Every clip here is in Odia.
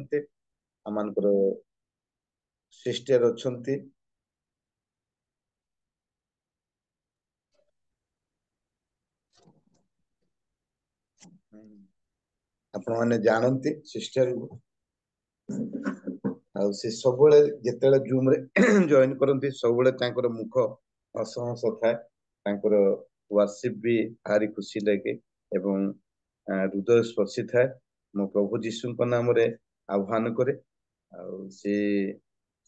ଅଛନ୍ତି ଆମମାନଙ୍କର ସିଷ୍ଟର ଅଛନ୍ତି ଆପଣ ମାନେ जानते सिस्टर ଆଉ ସେ ସବୁବେଳେ ଯେତେବେଳେ ଜୁମ ରେ ଜଏନ କରନ୍ତି ସବୁବେଳେ ତାଙ୍କର ମୁଖ ହସ ହସ ଥାଏ ତାଙ୍କର ୱାର୍शिप ବି ଭାରି ଖୁସି ଲାଗେ ଏବଂ ହୃଦୟ ସ୍ପର୍ଶୀ ଥାଏ ମୁଁ ପ୍ରଭୁ ଯୀଶୁଙ୍କ ନାମରେ ଆହ୍ୱାନ କରେ ଆଉ ସେ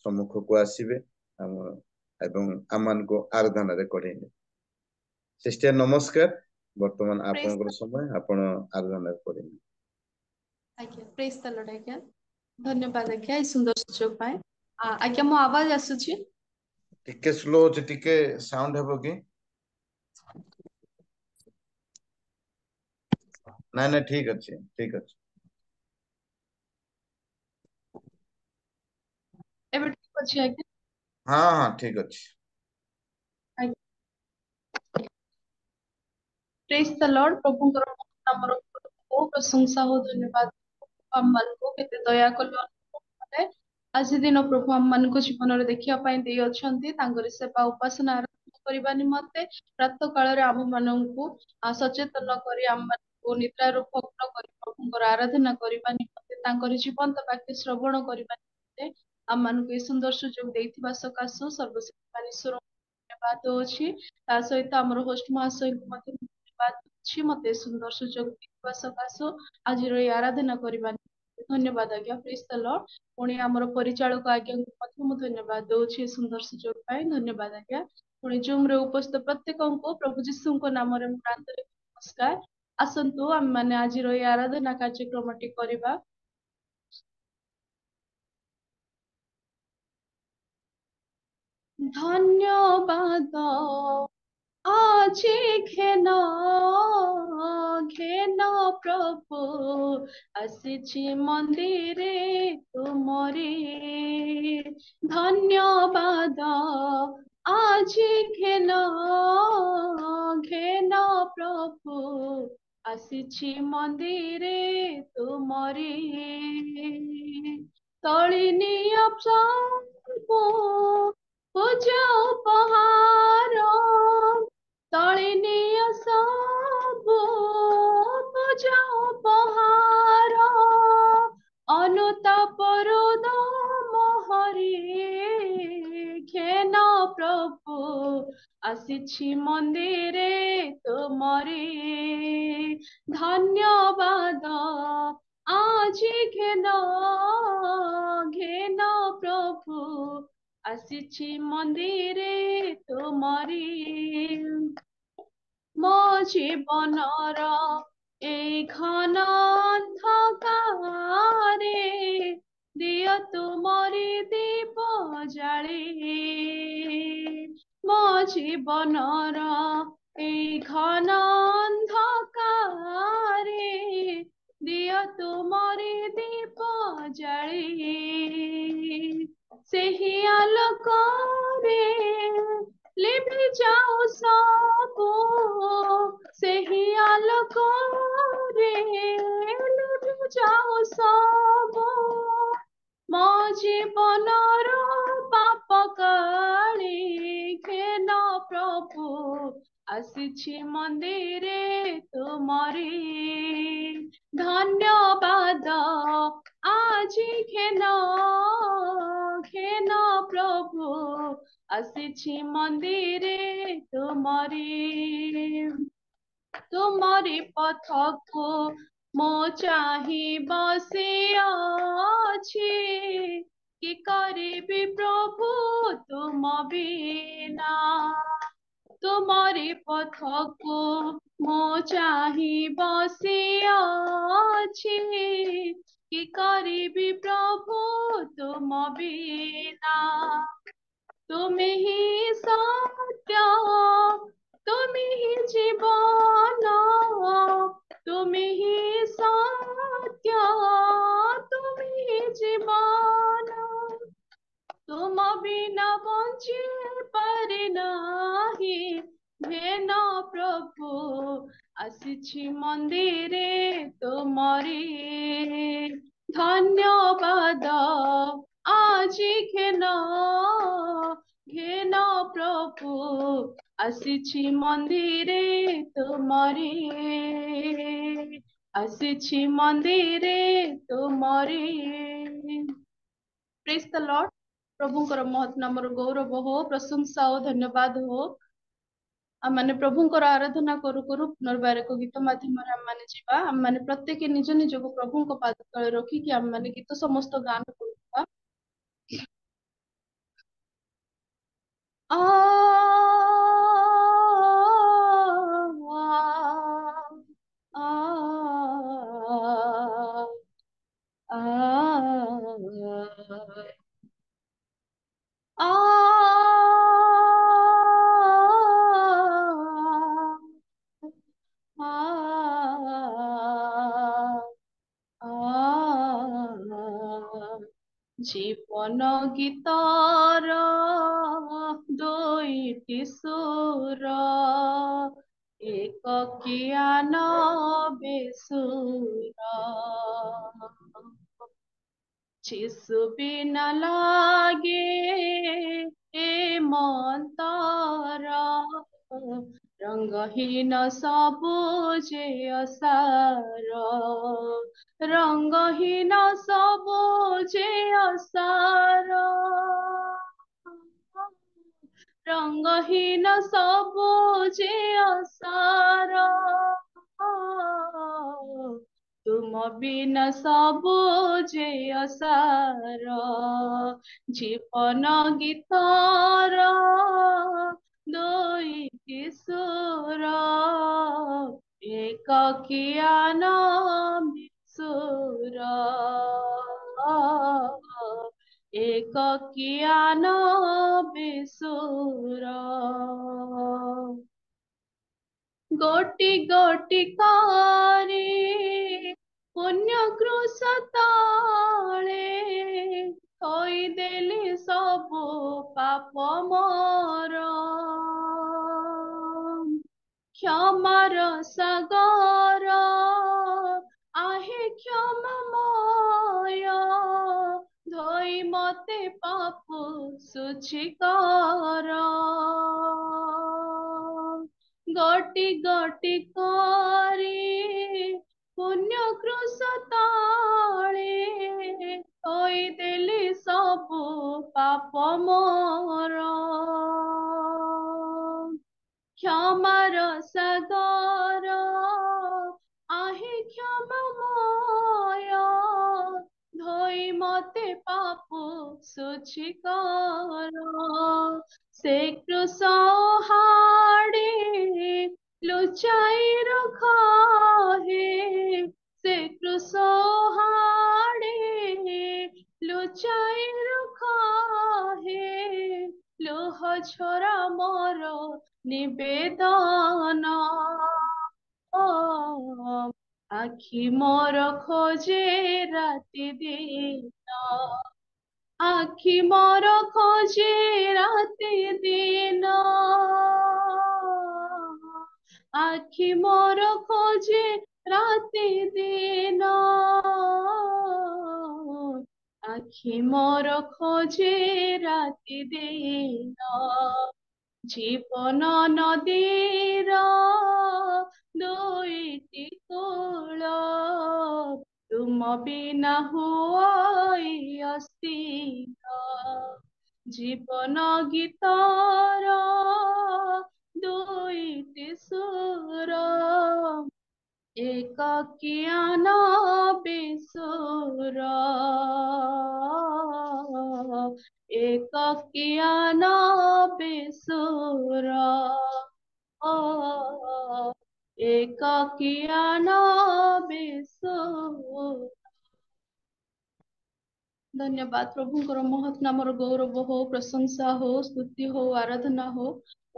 ସମ୍ମୁଖକୁ ଆସିବେ ଏବଂ ଆମମାନଙ୍କୁ ଆରାଧନାରେ କଢେଇବେ सिस्टर नमस्कार वर्तमान प्रेज आपनकर समय आपण आराधना करें आज्ञा प्रेज द लॉर्ड आज्ञा धन्यवाद आज्ञा सुंदर सुजोग पाए आज्ञा मो आवाज आसुची टिके स्लो अछि टिके साउंड हेबो कि ना ना ठीक अछि एबे ठीक अछि आज्ञा हाँ हाँ ठीक अछि प्रेज द लॉर्ड प्रभुଙ୍କର नामର ବହୁତ ପ୍ରଶଂସା ଓ ଧନ୍ୟବାଦ ଆମମାନଙ୍କୁ କେତେ ଦୟା କଲେ ଆଜି ଦିନ ପ୍ରଭୁ ଆମମାନଙ୍କୁ ଜୀବନରେ ଦେଖିବା ପାଇଁ ଦେଇ ଅଛନ୍ତି ତାଙ୍କର ସେବା ଉପାସନା ଆରମ୍ଭ କରିବା ନିମନ୍ତେ ପ୍ରାତଃ କାଳରେ ଆମ ମାନଙ୍କୁ ସଚେତନ କରି ଆମମାନଙ୍କୁ ନିଦ୍ରାରୁ ଭଗ୍ନ କରି ପ୍ରଭୁଙ୍କର ଆରାଧନା କରିବା ନିମନ୍ତେ ତାଙ୍କର ଜୀବନ୍ତ ବାକ୍ୟ ଶ୍ରବଣ କରିବା ନିମନ୍ତେ ଆମମାନଙ୍କୁ ଏ ସୁନ୍ଦର ସୁଯୋଗ ଦେଇଥିବା ସକାଶୁ ସର୍ବଶକ୍ତିମାନ ଈଶ୍ୱର ଧନ୍ୟବାଦ ଦଉଛି ତା ସହିତ ଆମର ହୋଷ୍ଟ ମହାଶୟଙ୍କୁ ମଧ୍ୟ ଧନ୍ୟବାଦ ଦଉଛି ମତେ ସୁନ୍ଦର ସୁଯୋଗ ଦେଇଥିବା ସକାଶୁ ଆଜିର ଏହି ଆରାଧନା କରିବା ଧନ୍ୟବାଦ ଆଜ୍ଞା ପ୍ରେଜ ଦ ଲର୍ଡ ପୁଣି ଆମର ପରିଚାଳକ ଆଜ୍ଞାଙ୍କୁ ମଧ୍ୟ ମୁଁ ଧନ୍ୟବାଦ ଦଉଛି ସୁନ୍ଦର ସୁଯୋଗ ପାଇଁ ଧନ୍ୟବାଦ ଆଜ୍ଞା ପୁଣି ଜୁମ ରେ ଉପସ୍ଥିତ ପ୍ରତ୍ୟେକଙ୍କୁ ପ୍ରଭୁ ଯୀଶୁଙ୍କ ନାମରେ ମୁଁ ଆନ୍ତରିକ ନମସ୍କାର ଆସନ୍ତୁ ଆମେ ମାନେ ଆଜିର ଏହି ଆରାଧନା କାର୍ଯ୍ୟକ୍ରମଟି କରିବା ଧନ୍ୟବାଦ আজি ঘেন ঘেন প্রভু আসিছি মন্দিরে তুমরি ধন্যবাদ আজি ঘেন ঘেন প্রভু আসিছি মন্দিরে তুমরি তଳିনিয় প্রভু ପୂଜା ଉପହାର ତଳିନିୟ ସବୁ ପୂଜା ଉପହାର ଅନୁତାପରୁ ଦମହରି ଘେନ ପ୍ରଭୁ ଆସିଛି ମନ୍ଦିରେ ତୁମରି ଧନ୍ୟବାଦ ଆଜି ଘେନ ଘେନ ପ୍ରଭୁ ଆସିଛି ମନ୍ଦିରେ ତୁମରି ମୋ ଜୀବନର এই ঘন অন্ধকারে দিয় তুমরি দীপ জাଳି ମୋ ଜୀବନର এই ঘন অন্ধকারে দিয় তুমরি দীপ জাଳି ସେହି ଆଲୋକରେ ଲିଭି ଯାଉ ସବୁ ସେହି ଆଲୋକରେ ଲିଭି ଯାଉ ସବୁ ମୋ ଜୀବନର ପାପ କାଳି ଘେନ ପ୍ରଭୁ ଆସିଛି ମନ୍ଦିରେ ତୁମରି ଧନ୍ୟବାଦ আজি ঘেন ঘেନ ପ୍ରଭୁ ଆସିଛି ମନ୍ଦିରେ ତୁମରି ପଥକୁ ମୁଁ ଚାହିଁ ବସିଅଛି କି କରିବି ପ୍ରଭୁ ତୁମ ବିନା ତୁମରି ପଥକୁ ମୁଁ ଚାହିଁ ବସିଅଛି କି କରିବି ପ୍ରଭୁ ତୁମ ବିନା ତୁମେ ହିଁ ସତ୍ୟ ତୁମେ ହିଁ ଜୀବନ ତୁମେ ହିଁ ସତ୍ୟ ତୁମେ ହିଁ ଜୀବନ ତୁମ ବିନା ବଞ୍ଚି ପାରି ନାହିଁ ଘେନ ପ୍ରଭୁ ଆସିଛି ମନ୍ଦିରେ ତୁମରି धन्यवाद আজি ঘেন ঘেন প্রভু আসিছি মন্দিরে তুমরে আসিছি মন্দিরে তুমরে प्रेज द लॉर्ड प्रभुଙ୍କର ମହତ୍ ନାମର ଗୌରବ हो प्रशंसा हो धन्यवाद हो आम प्रभुଙ୍କର आराधना करू करू पुनर्बार एक गीत माध्यम आम जीवा आम प्रत्येक निज निज को प्रभु पाद तले रखिकी आम गीत समस्त गान करुवा आ জীবন গীতর দুইটি সুর এক কিয়ান বেসুর যিশু বিনা লাগে এ মন্তর রঙ্গহীন সবুজে অসার রঙ্গহীন সবুজে অসার রঙ্গহীন সবুজে অসার तुम बिना सबुजे असार जीवन गीतर दुईटी सुर एक कियान सुर एक कियान बेसुर गोटी गोटी कारी पुण्य क्रूस तले थोईदेली सबु पाप मोर क्षमार सागर आहे क्षमामय धोई मते पाप सुचि कर गटी गटी करी पुण्य क्रूस तले थोईदेली सबु पाप मोर क्षमार सागर आहे क्षमामय धोई मते पाप सुचि कर से क्रूस हाड़े लुचाई रखा है से क्रूस हाड़े लुचाई रखा है लोह छोरा मोर निवेदन आखि मोर खोजे राति दिन आखि मोर खोजे राति दिन आखि मोर खोजे राति दिन आखि मोर खोजे राति दिन जीवन नदीर दुईटी कूल तुम बिना हुई अस्थिर जीवन गीतर दुईटी सुर एक कियान बेसुर एक कियान बेसुर एक कियान बेसुर धन्यवाद प्रभुଙ୍କର ମହତ୍ ନାମର ଗୌରବ हो प्रशंसा हो स्तुति हो आराधना हो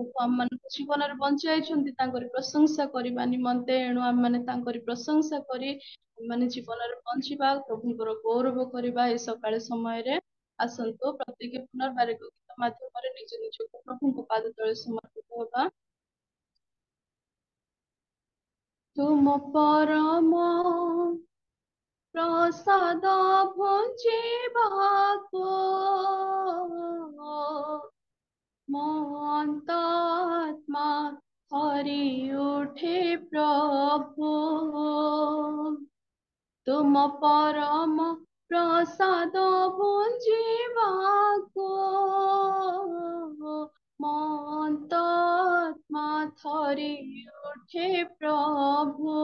ଆମ ମାନଙ୍କ ଜୀବନରେ ବଞ୍ଚାଇଛନ୍ତି ତାଙ୍କରି ପ୍ରଶଂସା କରିବା ନିମନ୍ତେ ଏଣୁ ଆମମାନେ ତାଙ୍କରି ପ୍ରଶଂସା କରି ଆମମାନେ ଜୀବନରେ ବଞ୍ଚିବା ପ୍ରଭୁଙ୍କର ଗୌରବ କରିବା ଏ ସକାଳ ସମୟରେ ଆସନ୍ତୁ ପ୍ରତ୍ୟେକ ପୁନର୍ବାର ଏକ ଗୀତ ମାଧ୍ୟମରେ ନିଜ ନିଜକୁ ପ୍ରଭୁଙ୍କ ପାଦ ତଳେ ସମର୍ପିତ ହେବା ତୁମ ପରମ ପ୍ରସାଦ ଭୁଞ୍ଜିବାକୁ ମୋ ଅନ୍ତରାତ୍ମା ଥରି ଉଠେ ପ୍ରଭୁ। ତୁମ ପରମ ପ୍ରସାଦ ଭୁଞ୍ଜିବାକୁ ମୋ ଅନ୍ତରାତ୍ମା ଥରି ଉଠେ ପ୍ରଭୁ।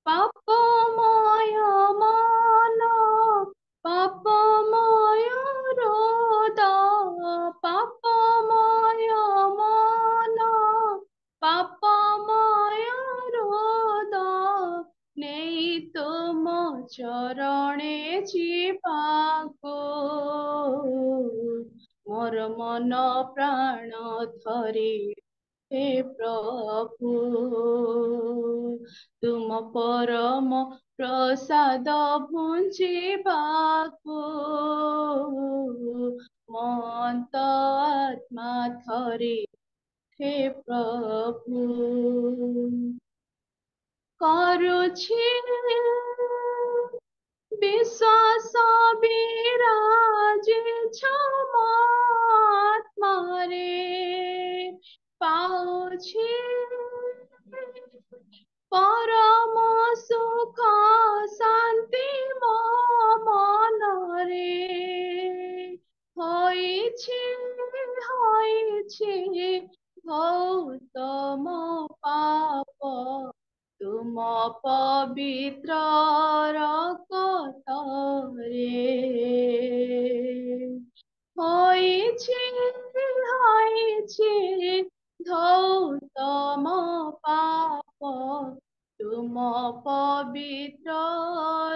ପାପମୟ ମନ, ପାପମୟ ହୃଦୟ, ପାପମୟ ମନ, ପାପମୟ ହୃଦୟ ନେଇ ତୁମ ଚରଣେ ଯିବାକୁ ମୋର ମନ ପ୍ରାଣ ଥରି ହେ ପ୍ରଭୁ। ତୁମ ପରମ ପ୍ରସାଦ ଭୁଞ୍ଜିବାକୁ ମୋ ଅନ୍ତରାତ୍ମା ଥରି ହେ ପ୍ରଭୁ। କରୁଛି ବିଶ୍ୱାସ ବିରାଜିଛ ମୋ ଆତ୍ମାରେ, ପାଉଛି ପରମ ସୁଖ ଶାନ୍ତି ମୋ ମନରେ। ହୋଇଛି ଧୌତ ମୋ ପାପ ତୁମ ପବିତ୍ର ରକ୍ତରେ। ହୋଇଛି ଧୌତ ମୋ ପାପ ତୁମ ପବିତ୍ର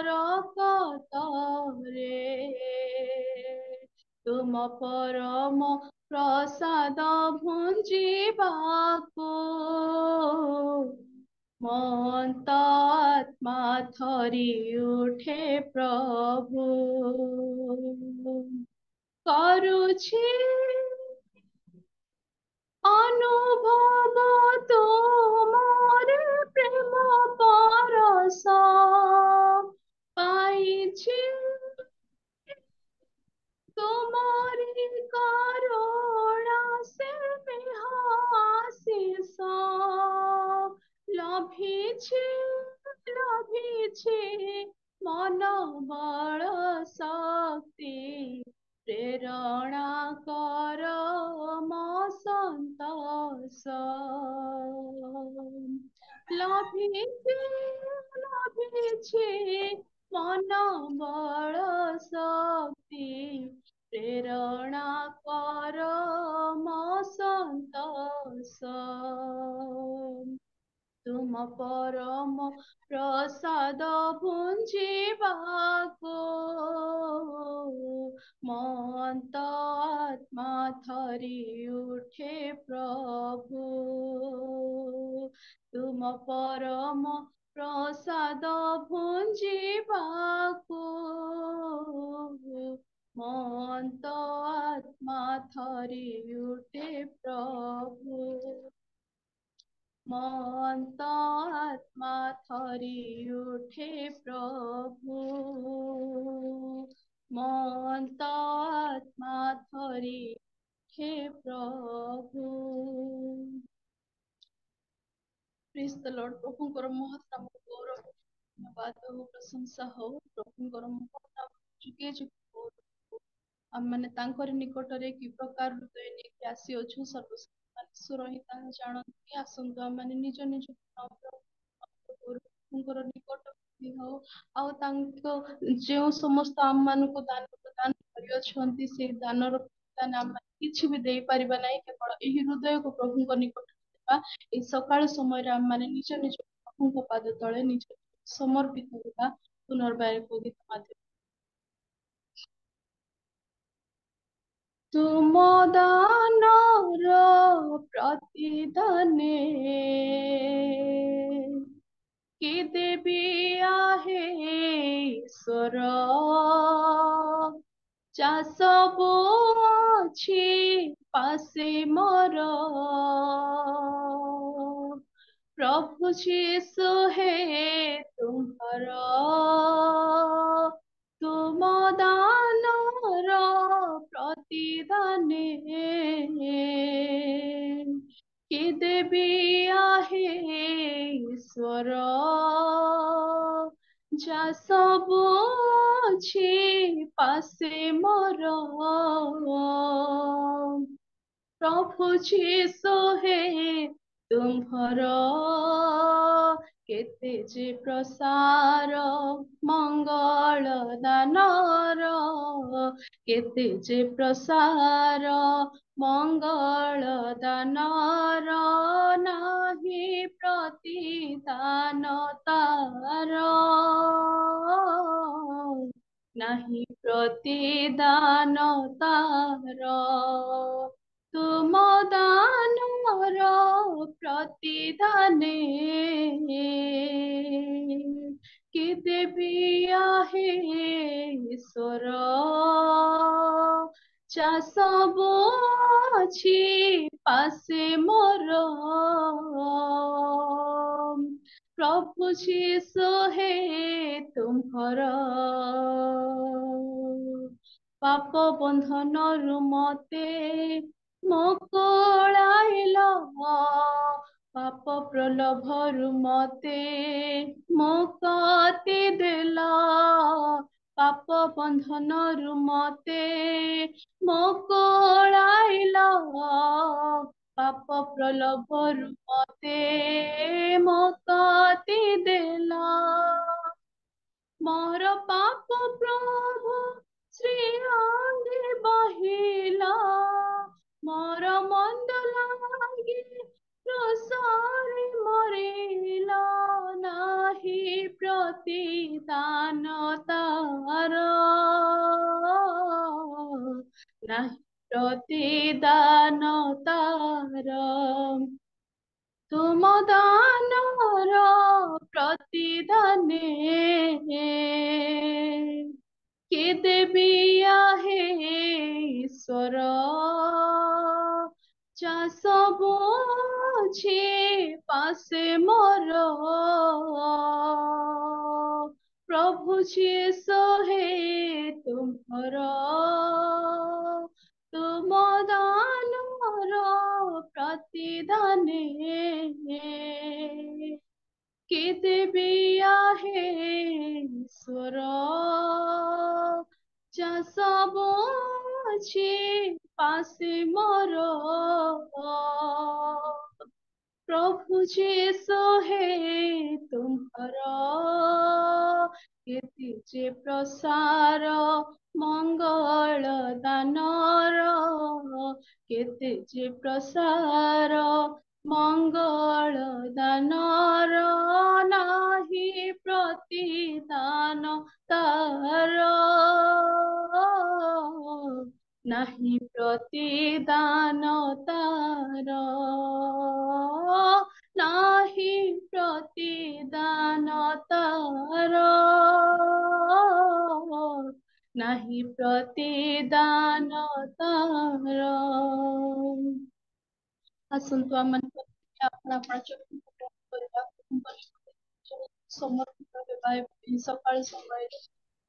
ରକ୍ତରେ। ତୁମ ପରମ ପ୍ରସାଦ ଭୁଞ୍ଜିବାକୁ ମୋ ଅନ୍ତରାତ୍ମା ଥରି ଉଠେ ପ୍ରଭୁ। କରୁଛି ଅନୁଭବ ତୁମର ପ୍ରେମ ପରଶ, ପାଇଛି ତୁମରି କରୁଣା ସ୍ନେହ ଆଶିଷ। ଲଭିଛି ମନ ବଳ ଶକ୍ତି, ପ୍ରେରଣା କର ମୋ ସନ୍ତୋଷ। ଲଭିଛି ମନ ବଳ ଶକ୍ତି, ପ୍ରେରଣା କର ମୋ ସନ୍ତୋଷ। ତୁମ ପରମ ପ୍ରସାଦ ଭୁଞ୍ଜିବାକୁ ମୋ ଅନ୍ତରାତ୍ମା ଥରି ଉଠେ ପ୍ରଭୁ। ତୁମ ପରମ ପ୍ରସାଦ ଭୁଞ୍ଜିବାକୁ ମୋ ଅନ୍ତରାତ୍ମା ଥରି ଉଠେ ପ୍ରଭୁ। ମୋ ଅନ୍ତରାତ୍ମା ଥରି ଉଠେ ପ୍ରଭୁ। ମୋ ଅନ୍ତରାତ୍ମା ଥରି ଉଠେ ପ୍ରଭୁ। ପ୍ରେଜ୍ ଦ ଲର୍ଡ। ପ୍ରଭୁଙ୍କର ମହତ୍ ନାମକୁ ଗୌରବ ଧନ୍ୟବାଦ ଓ ପ୍ରଶଂସା ହଉ। ପ୍ରଭୁଙ୍କର ମହତ୍ ନାମ ଯୁଗେ ଯୁଗେ ଗୌରବ ହଉ। ଆମମାନେ ତାଙ୍କରି ନିକଟରେ କି ପ୍ରକାର ହୃଦୟ ନେଇକି ଆସିଅଛୁ ସର୍ବଶକ୍ତିମାନ ଈଶ୍ୱର ହିଁ ତାହା ଜାଣନ୍ତି। ଆସନ୍ତୁ ଆମମାନେ ନିଜ ନିଜ ପ୍ରଭୁଙ୍କର ନିକଟ ହଉ ଆଉ ତାଙ୍କ ଯେଉଁ ସମସ୍ତ ଆମମାନଙ୍କୁ ଦାନ ପ୍ରଦାନ କରିଅଛନ୍ତି ସେ ଦାନର ଦାନ ଆମେ କିଛି ବି ଦେଇପାରିବା ନାହିଁ, କେବଳ ଏହି ହୃଦୟକୁ ପ୍ରଭୁଙ୍କ ନିକଟରେ ଦେବା। ଏହି ସକାଳ ସମୟରେ ଆମମାନେ ନିଜ ନିଜ ପ୍ରଭୁଙ୍କ ପାଦ ତଳେ ନିଜ ସମର୍ପିତ ହେବା। ପୁନର୍ବାର ଏକ ଗୀତ ମାଧ୍ୟମରେ ତୁମ ଦାନର ପ୍ରତିଦାନେ କି ଦେବି ଆହେ ଈଶ୍ୱର, ଚାଷ ଅଛି ପାଶେ ମୋର प्रभु यीशु हे तुम्हारा तुम दानर प्रतिदाने कि देवी आहे ईश्वर যা ସବୁ ଅଛି ପାଶେ ମୋର प्रभु यीशु हे तुम्हार केते जे प्रसार मंगल दानर केते जे प्रसार मंगल दानर नाही प्रतिदान तार नाही प्रतिदान तार तुम दानर प्रतिदाने कि देवी आहे ईश्वर ଯା ସବୁ ଅଛି ପାଶେ ମୋର प्रभु यीशु हे तुम्हार पाप बंधनरु मते मुकुलाइल पाप प्रलोभरु मते मुक्ति देला पाप बंधनरु मते मुकुलाइल पाप प्रलोभरु मते मुक्ति देला मोर पाप प्रभु श्री अंगे बहिला मोर मंद लागे प्रसारी मरिला नाही प्रतिदान तार नाही प्रतिदान तार तुम दानर प्रतिदाने कि देवी आहे ईश्वर ଯା ସବୁ ଅଛି ପାଶେ ମୋର प्रभु यीशु हे तुम्हार तुम दानर प्रतिदाने कि देवी आहे ईश्वर ଯା ସବୁ ଅଛି ପାଶେ ମୋର प्रभु यीशु हे तुम्हार केते जे प्रसार मंगल दानर केते जे प्रसार मंगल दानर नाही प्रतिदान तार नाही प्रतिदान तार नाही प्रतिदान तार नाही प्रतिदान तार ଆସନ୍ତୁ ଆମମାନଙ୍କ ଆପଣ ଆପଣ ଚକ୍ଷୁ କରିବା ସମର୍ପିତ ହେବା ଏବଂ ସକାଳ ସମୟରେ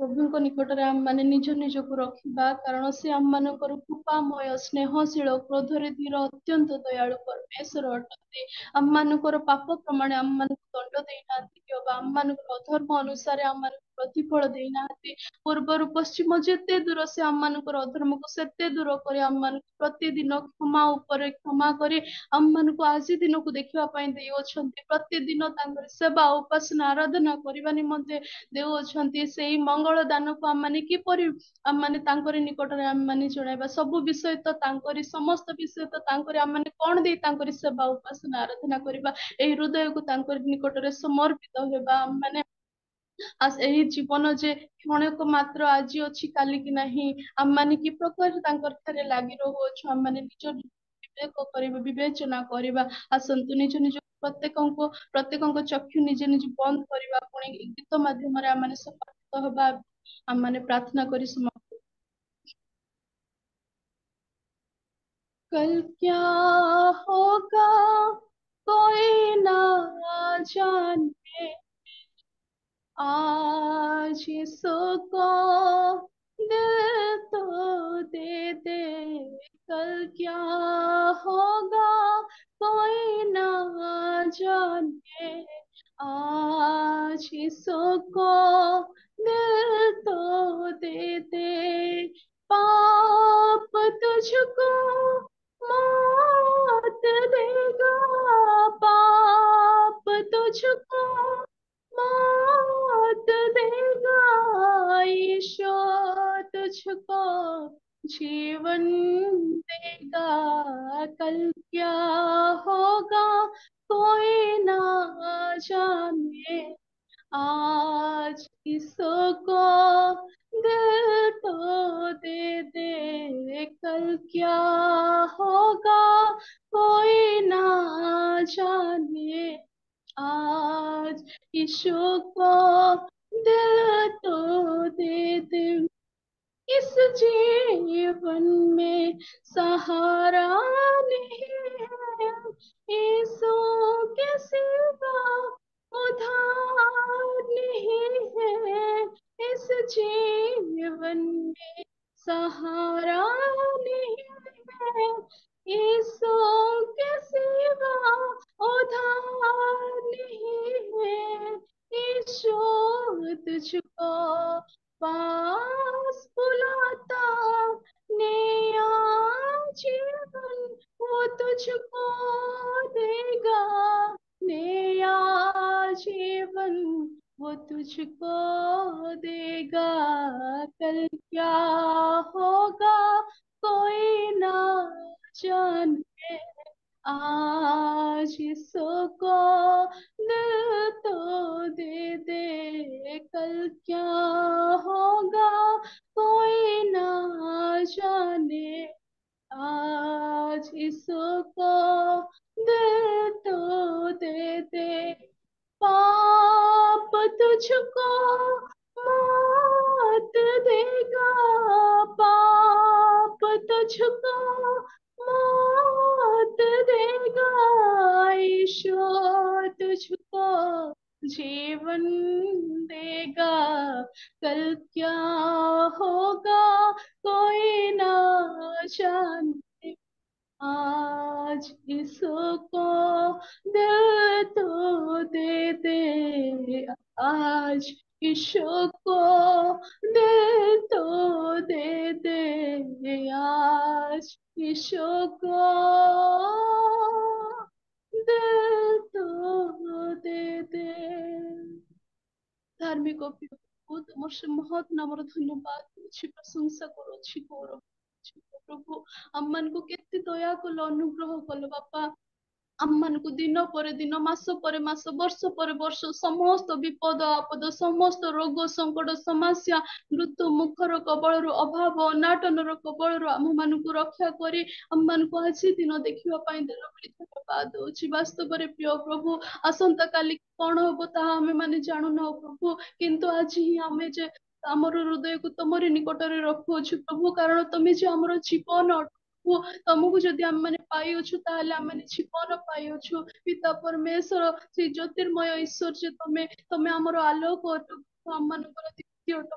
ପ୍ରଭୁଙ୍କ ନିକଟରେ ଆମମାନେ ନିଜ ନିଜକୁ ରଖିବା କାରଣ ସେ ଆମମାନଙ୍କର କୃପାମୟ ସ୍ନେହଶୀଳ କ୍ରୋଧରେ ଧୀର ଅତ୍ୟନ୍ତ ଦୟାଳୁ ପରମେଶ୍ୱର ଅଟନ୍ତି ଆମମାନଙ୍କର ପାପ ପ୍ରମାଣେ ଆମମାନଙ୍କୁ ଦଣ୍ଡ ଦେଇନାହାନ୍ତି ଅବା ଆମମାନଙ୍କର ଅଧର୍ମ ଅନୁସାରେ ଆମମାନଙ୍କୁ ପ୍ରତିଫଳ ଦେଇନାହାନ୍ତି ପୂର୍ବରୁ ପଶ୍ଚିମ ଯେତେ ଦୂର ସେ ଆମମାନଙ୍କର ଅଧର୍ମକୁ ସେତେ ଦୂର କରି ଆମମାନଙ୍କୁ ପ୍ରତିଦିନ କ୍ଷମା ଉପରେ କ୍ଷମା କରି ଆମମାନଙ୍କୁ ଆଜି ଦିନକୁ ଦେଖିବା ପାଇଁ ଦେଉଅଛନ୍ତି ପ୍ରତିଦିନ ତାଙ୍କର ସେବା ଉପାସନା ଆରାଧନା କରିବା ନିମନ୍ତେ ଦେଉଅଛନ୍ତି ସେଇ ମଙ୍ଗଳ ଦାନକୁ ଆମମାନେ କିପରି ଆମମାନେ ତାଙ୍କରି ନିକଟରେ ଆମମାନେ ଜଣାଇବା ସବୁ ବିଷୟ ତ ତାଙ୍କରି ସମସ୍ତ ବିଷୟ ତ ତାଙ୍କରି ଆମମାନେ କଣ ଦେଇ ତାଙ୍କରି ସେବା ଉପାସନା ଆରାଧନା କରିବା ଏହି ହୃଦୟକୁ ତାଙ୍କରି ନିକଟରେ ସମର୍ପିତ ହେବା ଆମମାନେ ଏହି ଜୀବନ ଯେ କ୍ଷଣକ ମାତ୍ର ଆଜି ଅଛି କାଲି କି ନାହିଁ ଆମମାନେ କି ପ୍ରକାର ତାଙ୍କର ଠାରେ ଲାଗି ରହୁଅଛୁ ଆମମାନେ ନିଜ ବିବେକ କରିବା ବିବେଚନା କରିବା ଆସନ୍ତୁ ନିଜ ନିଜ ପ୍ରତ୍ୟେକଙ୍କ ଚକ୍ଷୁ ନିଜେ ନିଜେ ବନ୍ଦ କରିବା ପୁଣି ଗୀତ ମାଧ୍ୟମରେ ଆମମାନେ ସମର୍ପିତ ହେବା ଆମମାନେ ପ୍ରାର୍ଥନା କରି ସମାପ୍ତ कल क्या होगा कोई ना जाने आज इसको, दिल तो दे दे, कल क्या होगा कोई ना जाने। आज इसको, दिल तो दे दे, पाप तुझको मौत देगा, पाप तुझको मौत देगा, ईशो तुझको जीवन देगा, कल क्या होगा कोई ना जाने। आज इसको, दिल तो दे दे, कल क्या होगा कोई ना जाने। आज यीशु को दिल तो दे दे, इस जीवन में सहारा नहीं है, यीशु के सिवा उधार नहीं है, इस जीवन में सहारा नहीं है, यीशु के सिवा उधार नहीं है, यीशु तुझको पास बुलाता, नया जीवन वो तुझको देगा, नया जीवन वो तुझको देगा, कल क्या होगा कोई ना जाने। आज इसको, दिल तो दे दे, कल क्या होगा कोई ना जाने। आज इसको, दिल तो दे दे, पाप तुझको मौत देगा, पाप तुझको मौत देगा, ईश्वर तुझको जीवन देगा, कल क्या होगा कोई ना जाने। आज इसको, दिल तो दे दे, आज ईशो को दिल तो दे दे, आज ईशो को दिल तो दे दे। ଧାର୍ମିକ ପିତାକୁ ତୁମର ସେ ମହତ୍ ନାମର ଧନ୍ୟବାଦ ଦଉଛି, ପ୍ରଶଂସା କରୁଛି, ଗୌରବ କରୁଛି। ପ୍ରଭୁ ଆମମାନଙ୍କୁ କେତେ ଦୟା କଲ, ଅନୁଗ୍ରହ କଲ ବାପା। ଆମମାନଙ୍କୁ ଦିନ ପରେ ଦିନ, ମାସ ପରେ ମାସ, ବର୍ଷ ପରେ ବର୍ଷ ସମସ୍ତ ବିପଦ ଆପଦ, ସମସ୍ତ ରୋଗ ସଙ୍କଟ ସମସ୍ୟା, ମୃତ୍ୟୁ ମୁଖର କବଳରୁ, ଅଭାବ ଅନାଟନର କବଳରୁ ଆମମାନଙ୍କୁ ରକ୍ଷା କରି ଆମମାନଙ୍କୁ ଆଜି ଦିନ ଦେଖିବା ପାଇଁ ଦେଲ ବୋଲି ଧନ୍ୟବାଦ ଦଉଛି। ବାସ୍ତବରେ ପ୍ରିୟ ପ୍ରଭୁ, ଆସନ୍ତା କାଲି କଣ ହବ ତାହା ଆମେ ମାନେ ଜାଣୁନାହୁଁ ପ୍ରଭୁ, କିନ୍ତୁ ଆଜି ହିଁ ଆମେ ଯେ ଆମର ହୃଦୟକୁ ତମରି ନିକଟରେ ରଖୁଅଛୁ ପ୍ରଭୁ, କାରଣ ତମେ ଯେ ଆମର ଜୀବନ ପ୍ରଭୁ, ତମକୁ ଯଦି ଆମେ ମାନେ ପାଇଅଛୁ ତାହେଲେ ଆମେ ମାନେ ଜୀବନ ପାଇଅଛୁ। ପିତା ପରମେଶ୍ୱର, ସେଇ ଜ୍ୟୋତିର୍ମୟ ଈଶ୍ୱର ଯେ ତମେ, ତମେ ଆମର ଆଲୋକ ଅଟ, ଆମମାନଙ୍କର ଦ୍ୱିତୀୟ ଅଟ।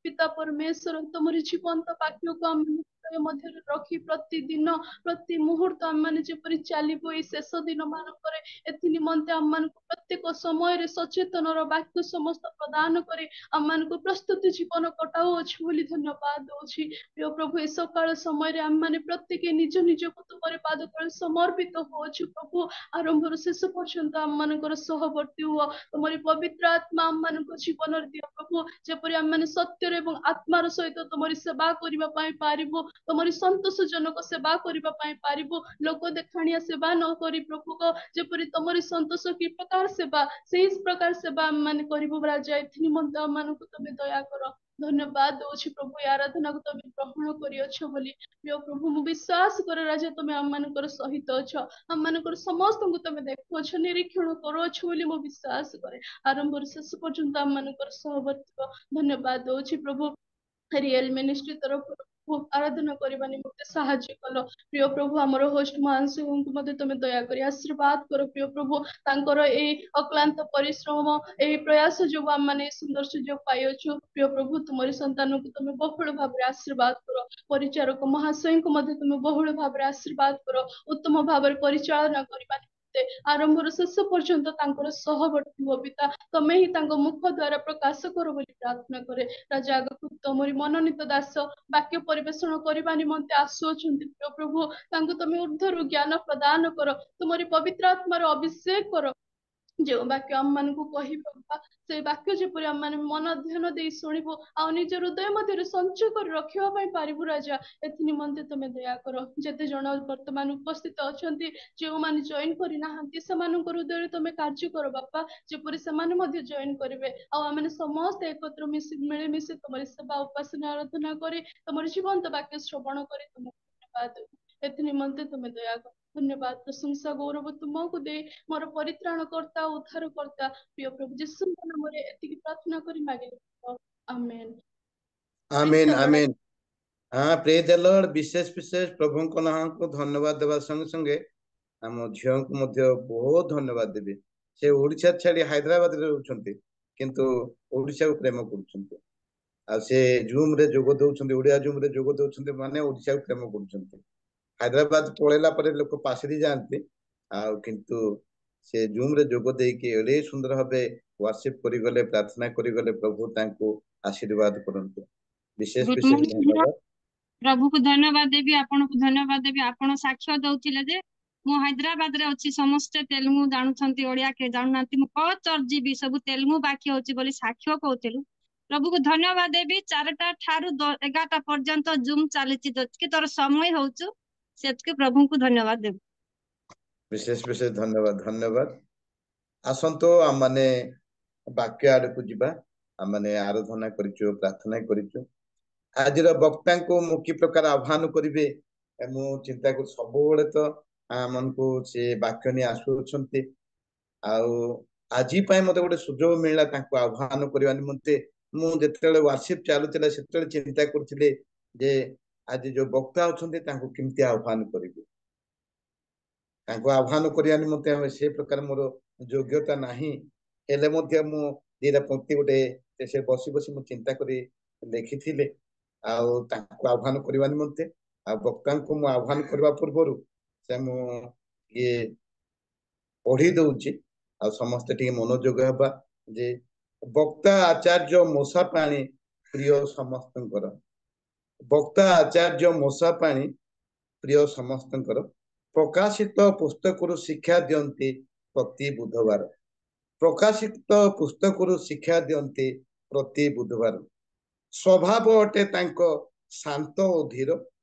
ପିତା ପରମେଶ୍ୱର, ତମରି ଜୀବନ୍ତ ବାକ୍ୟକୁ ଆମେ ହୃଦୟ ମଧ୍ୟରେ ରଖି ପ୍ରତିଦିନ ପ୍ରତି ମୁହୂର୍ତ୍ତ ଆମମାନେ ଯେପରି ଚାଲିବୁ ଏଇ ଶେଷ ଦିନ ମାନଙ୍କରେ, ଏଥି ନିମନ୍ତେ ଆମମାନଙ୍କୁ ପ୍ରତ୍ୟେକ ସମୟରେ ସଚେତନର ବାକ୍ୟ ସମସ୍ତ ପ୍ରଦାନ କରି ଆମମାନଙ୍କୁ ପ୍ରସ୍ତୁତି ଜୀବନ କଟାଉଅଛୁ ବୋଲି ଧନ୍ୟବାଦ ଦଉଛି। ପ୍ରିୟ ପ୍ରଭୁ, ଏ ସକାଳ ସମୟରେ ଆମମାନେ ପ୍ରତ୍ୟେକ ନିଜ ନିଜକୁ ତୁମରି ପାଦ ତଳେ ସମର୍ପିତ ହଉଛୁ ପ୍ରଭୁ। ଆରମ୍ଭରୁ ଶେଷ ପର୍ଯ୍ୟନ୍ତ ଆମମାନଙ୍କର ସହବର୍ତ୍ତୀ ହୁଅ, ତୁମରି ପବିତ୍ର ଆତ୍ମା ଆମମାନଙ୍କ ଜୀବନରେ ଦିଅ ପ୍ରଭୁ, ଯେପରି ଆମମାନେ ସତ୍ୟରେ ଏବଂ ଆତ୍ମାର ସହିତ ତୁମରି ସେବା କରିବା ପାଇଁ ପାରିବୁ, ତୁମରି ସନ୍ତୋଷଜନକ ସେବା କରିବା ପାଇଁ ପାରିବୁ, ଲୋକ ଦେଖାଣିଆ ସେବା ନ କରି ପ୍ରଭୁଙ୍କ ଯେପରି ତମରି ସନ୍ତୋଷ କି ପ୍ରକାର ସେବା, ସେଇ ପ୍ରକାର ସେବା ଆମମାନେ କରିବୁ ରାଜା। ଏଥି ନିମନ୍ତେ ଆମମାନଙ୍କୁ ତମେ ଦୟା କର। ଧନ୍ୟବାଦ ଦଉଛି ପ୍ରଭୁ, ଏ ଆରାଧନାକୁ ତମେ ଗ୍ରହଣ କରିଅଛ ବୋଲି। ପ୍ରିୟ ପ୍ରଭୁ, ମୁଁ ବିଶ୍ୱାସ କରେ ରାଜା ତମେ ଆମମାନଙ୍କର ସହିତ ଅଛ, ଆମମାନଙ୍କର ସମସ୍ତଙ୍କୁ ତମେ ଦେଖୁଅଛ, ନିରୀକ୍ଷଣ କରୁଅଛ ବୋଲି ମୁଁ ବିଶ୍ୱାସ କରେ। ଆରମ୍ଭରୁ ଶେଷ ପର୍ଯ୍ୟନ୍ତ ଆମମାନଙ୍କର ସହବର୍ତ୍ତୀ ଧନ୍ୟବାଦ ଦଉଛି ପ୍ରଭୁ। ରିଏଲ ମିନିଷ୍ଟ୍ରି ତରଫରୁ ଆରାଧନା କରିବା ନିମନ୍ତେ ସାହାଯ୍ୟ କଲ। ପ୍ରିୟ ପ୍ରଭୁ ଆମର ହୋଷ୍ଟ ମହାଶୟଙ୍କୁ ମଧ୍ୟ ତମେ ଦୟାକରି ଆଶୀର୍ବାଦ କର। ପ୍ରିୟ ପ୍ରଭୁ ତାଙ୍କର ଏଇ ଅକ୍ଲାନ୍ତ ପରିଶ୍ରମ ଏହି ପ୍ରୟାସ ଯୋଗୁଁ ଆମମାନେ ସୁନ୍ଦର ସୁଯୋଗ ପାଇଅଛୁ। ପ୍ରିୟ ପ୍ରଭୁ ତୁମରି ସନ୍ତାନଙ୍କୁ ତମେ ବହୁଳ ଭାବରେ ଆଶୀର୍ବାଦ କର। ପରିଚାରକ ମହାଶୟଙ୍କୁ ମଧ୍ୟ ତୁମେ ବହୁଳ ଭାବରେ ଆଶୀର୍ବାଦ କର। ଉତ୍ତମ ଭାବରେ ପରିଚାଳନା କରିବା ଆରମ୍ଭରୁ ଶେଷ ପର୍ଯ୍ୟନ୍ତ ତାଙ୍କର ସହବର୍ତ୍ତୀ ହୁଅ ପିତା। ତମେ ହିଁ ତାଙ୍କ ମୁଖ ଦ୍ୱାରା ପ୍ରକାଶ କର ବୋଲି ପ୍ରାର୍ଥନା କରେ। ରାଜା ଆଗକୁ ତମରି ମନୋନୀତ ଦାସ ବାକ୍ୟ ପରିବେଷଣ କରିବା ନିମନ୍ତେ ଆସୁଅଛନ୍ତି। ପ୍ରିୟ ପ୍ରଭୁ ତାଙ୍କୁ ତମେ ଉର୍ଦ୍ଧ୍ୱରୁ ଜ୍ଞାନ ପ୍ରଦାନ କର। ତୁମରି ପବିତ୍ର ଆତ୍ମାର ଅଭିଷେକ କର। ଯେଉଁ ବାକ୍ୟ ଆମ ମାନଙ୍କୁ କହିବ ସେଇ ବାକ୍ୟ ଯେପରି ଆମେ ମନ ଧ୍ୟାନ ଦେଇ ଶୁଣିବୁ ଆଉ ନିଜ ହୃଦୟ ମଧ୍ୟରେ ସଞ୍ଚୟ କରି ରଖିବା ପାଇଁ ପାରିବୁ। ରାଜା ଏଥି ନିମନ୍ତେ ତମେ ଦୟା କର। ଯେତେ ଜଣ ବର୍ତ୍ତମାନ ଉପସ୍ଥିତ ଅଛନ୍ତି ଯେଉଁମାନେ ଜଏନ୍ କରିନାହାନ୍ତି ସେମାନଙ୍କ ହୃଦୟରେ ତମେ କାର୍ଯ୍ୟ କର ବାପା, ଯେପରି ସେମାନେ ମଧ୍ୟ ଜଏନ୍ କରିବେ। ଆଉ ଆମେ ସମସ୍ତେ ଏକତ୍ର ମିଳିମିଶି ତମରି ସେବା ଉପାସନା ଆରାଧନା କରି ତମର ଜୀବନ୍ତ ବାକ୍ୟ ଶ୍ରବଣ କରି ତୁମକୁ ଧନ୍ୟବାଦ। ଏଥି ନିମନ୍ତେ ତମେ ଦୟା କର। ଧନ୍ୟବାଦ ପ୍ରଶଂସା ଗୌରବ ତୁମକୁ ଦେଇ ମୋର ପରିତ୍ରାଣ କର୍ତ୍ତା ଉଦ୍ଧାର କର୍ତ୍ତା ପ୍ରିୟ ପ୍ରଭୁ ଯୀଶୁଙ୍କ ନାମରେ ଏତିକି ପ୍ରାର୍ଥନା କରି ମାଗିଲି। ଆମେନ୍। Praise amen the Lord. ଆମେନ୍। ହଁ ପ୍ରେଜ୍ ଦ ଲର୍ଡ। ବିଶେଷ ବିଶେଷ ପ୍ରଭୁଙ୍କ ନାମକୁ ଧନ୍ୟବାଦ ଦେବା ସଙ୍ଗେ ସଙ୍ଗେ ଆମ ଝିଅଙ୍କୁ ମଧ୍ୟ ବହୁତ ଧନ୍ୟବାଦ ଦେବି। ସେ ଓଡିଶା ଛାଡି ହାଇଦ୍ରାବାଦରେ ରହୁଛନ୍ତି କିନ୍ତୁ ଓଡିଶାକୁ ପ୍ରେମ କରୁଛନ୍ତି। ଆଉ ସେ ଜୁମ ରେ ଯୋଗ ଦଉଛନ୍ତି, ଓଡିଆ ଜୁମ ରେ ଯୋଗ ଦଉଛନ୍ତି ମାନେ ଓଡିଶାକୁ ପ୍ରେମ କରୁଛନ୍ତି। ହାଇଦ୍ରାବାଦ ପଳେଇଲା ପରେ ଲୋକ ପାଶରି ଯାଆନ୍ତି, ଆଉ କିନ୍ତୁ ସେ ଜୁମ ରେ ଯୋଗ ଦେଇକି ଏଡେ ସୁନ୍ଦର ଭାବେ ୱାର୍ସିପ କରିଗଲେ, ପ୍ରାର୍ଥନା କରିଗଲେ। ପ୍ରଭୁ ତାଙ୍କୁ ଆଶୀର୍ବାଦ କରନ୍ତୁ। ବିଶେଷ ଗୁଡ୍ ବିଶେଷ ମର୍ଣ୍ଣିଂ। ଧନ୍ୟବାଦ। ପ୍ରଭୁକୁ ଧନ୍ୟବାଦ ଦେବି, ଆପଣଙ୍କୁ ଧନ୍ୟବାଦ ଦେବି। ଆପଣ ସାକ୍ଷ୍ୟ ଦଉଥିଲେ ଯେ ମୁଁ ହାଇଦ୍ରାବାଦରେ ଅଛି, ସମସ୍ତେ ତେଲୁଗୁ ଜାଣୁଛନ୍ତି, ଓଡିଆ କିଏ ଜାଣୁନାହାନ୍ତି। ମୁଁ ଚର୍ଚ୍ଚ ଯିବି, ସବୁ ତେଲୁଗୁ ବାକ୍ୟ ହଉଛି ବୋଲି ସାକ୍ଷ୍ୟ କହୁଥିଲୁ। ପ୍ରଭୁକୁ ଧନ୍ୟବାଦ ଦେବି। 4ଟା ଠାରୁ 11ଟା ପର୍ଯ୍ୟନ୍ତ ଜୁମ୍ ଚାଲିଛି, ଯେତିକି ତୋର ସମୟ ହଉଛୁ ସେତିକି ପ୍ରଭୁଙ୍କୁ ଧନ୍ୟବାଦ ଦେବି। ବିଶେଷ ବିଶେଷ ଧନ୍ୟବାଦ ଧନ୍ୟବାଦ। ଆସନ୍ତୁ ଆମମାନେ ବାକ୍ୟ ଆଡକୁ ଯିବା। ଆମମାନେ ଆରାଧନା କରିଛୁ, ପ୍ରାର୍ଥନା କରିଛୁ। ଆଜିର ବକ୍ତାଙ୍କୁ ମୁଁ କି ପ୍ରକାର ଆହ୍ୱାନ କରିବେ ମୁଁ ଚିନ୍ତା କରୁଛି। ସବୁବେଳେ ତ ଆମକୁ ସେ ବାକ୍ୟ ନେଇ ଆସୁଅଛନ୍ତି, ଆଉ ଆଜି ପାଇଁ ମତେ ଗୋଟେ ସୁଯୋଗ ମିଳିଲା ତାଙ୍କୁ ଆହ୍ୱାନ କରିବା ନିମନ୍ତେ। ମୁଁ ଯେତେବେଳେ ୱାର୍ସିପ ଚାଲୁଥିଲା ସେତେବେଳେ ଚିନ୍ତା କରୁଥିଲି ଯେ ଆଜି ଯୋଉ ବକ୍ତା ଅଛନ୍ତି ତାଙ୍କୁ କେମିତି ଆହ୍ୱାନ କରିବି। ତାଙ୍କୁ ଆହ୍ୱାନ କରିବା ନିମନ୍ତେ ସେ ପ୍ରକାର ମୋର ଯୋଗ୍ୟତା ନାହିଁ, ହେଲେ ମଧ୍ୟ ମୁଁ ଦିଟା ପଂକ୍ତି ଗୋଟେ ସେ ବସି ବସି ମୁଁ ଚିନ୍ତା କରି ଲେଖିଥିଲି ଆଉ ତାଙ୍କୁ ଆହ୍ୱାନ କରିବା ନିମନ୍ତେ। ଆଉ ବକ୍ତାଙ୍କୁ ମୁଁ ଆହ୍ୱାନ କରିବା ପୂର୍ବରୁ ସେ ମୁଁ ଇଏ ପଢି ଦଉଛି, ଆଉ ସମସ୍ତେ ଟିକେ ମନୋଯୋଗ ହେବା। ଯେ ବକ୍ତା ଆଚାର୍ଯ୍ୟ ମୂଷା ପାଣି ପ୍ରିୟ ସମସ୍ତଙ୍କର। ବକ୍ତା ଆଚାର୍ଯ୍ୟ ମୂଷା ପାଣି ପ୍ରିୟ ସମସ୍ତଙ୍କର। ପ୍ରକାଶିତ ପୁସ୍ତକରୁ ଶିକ୍ଷା ଦିଅନ୍ତି ପ୍ରତି ବୁଧବାର। ପ୍ରକାଶିତ ପୁସ୍ତକରୁ ଶିକ୍ଷା ଦିଅନ୍ତି ପ୍ରତି ବୁଧବାର। ସ୍ୱଭାବ ଅଟେ ତାଙ୍କ ଶାନ୍ତ ଓ ଧୀର।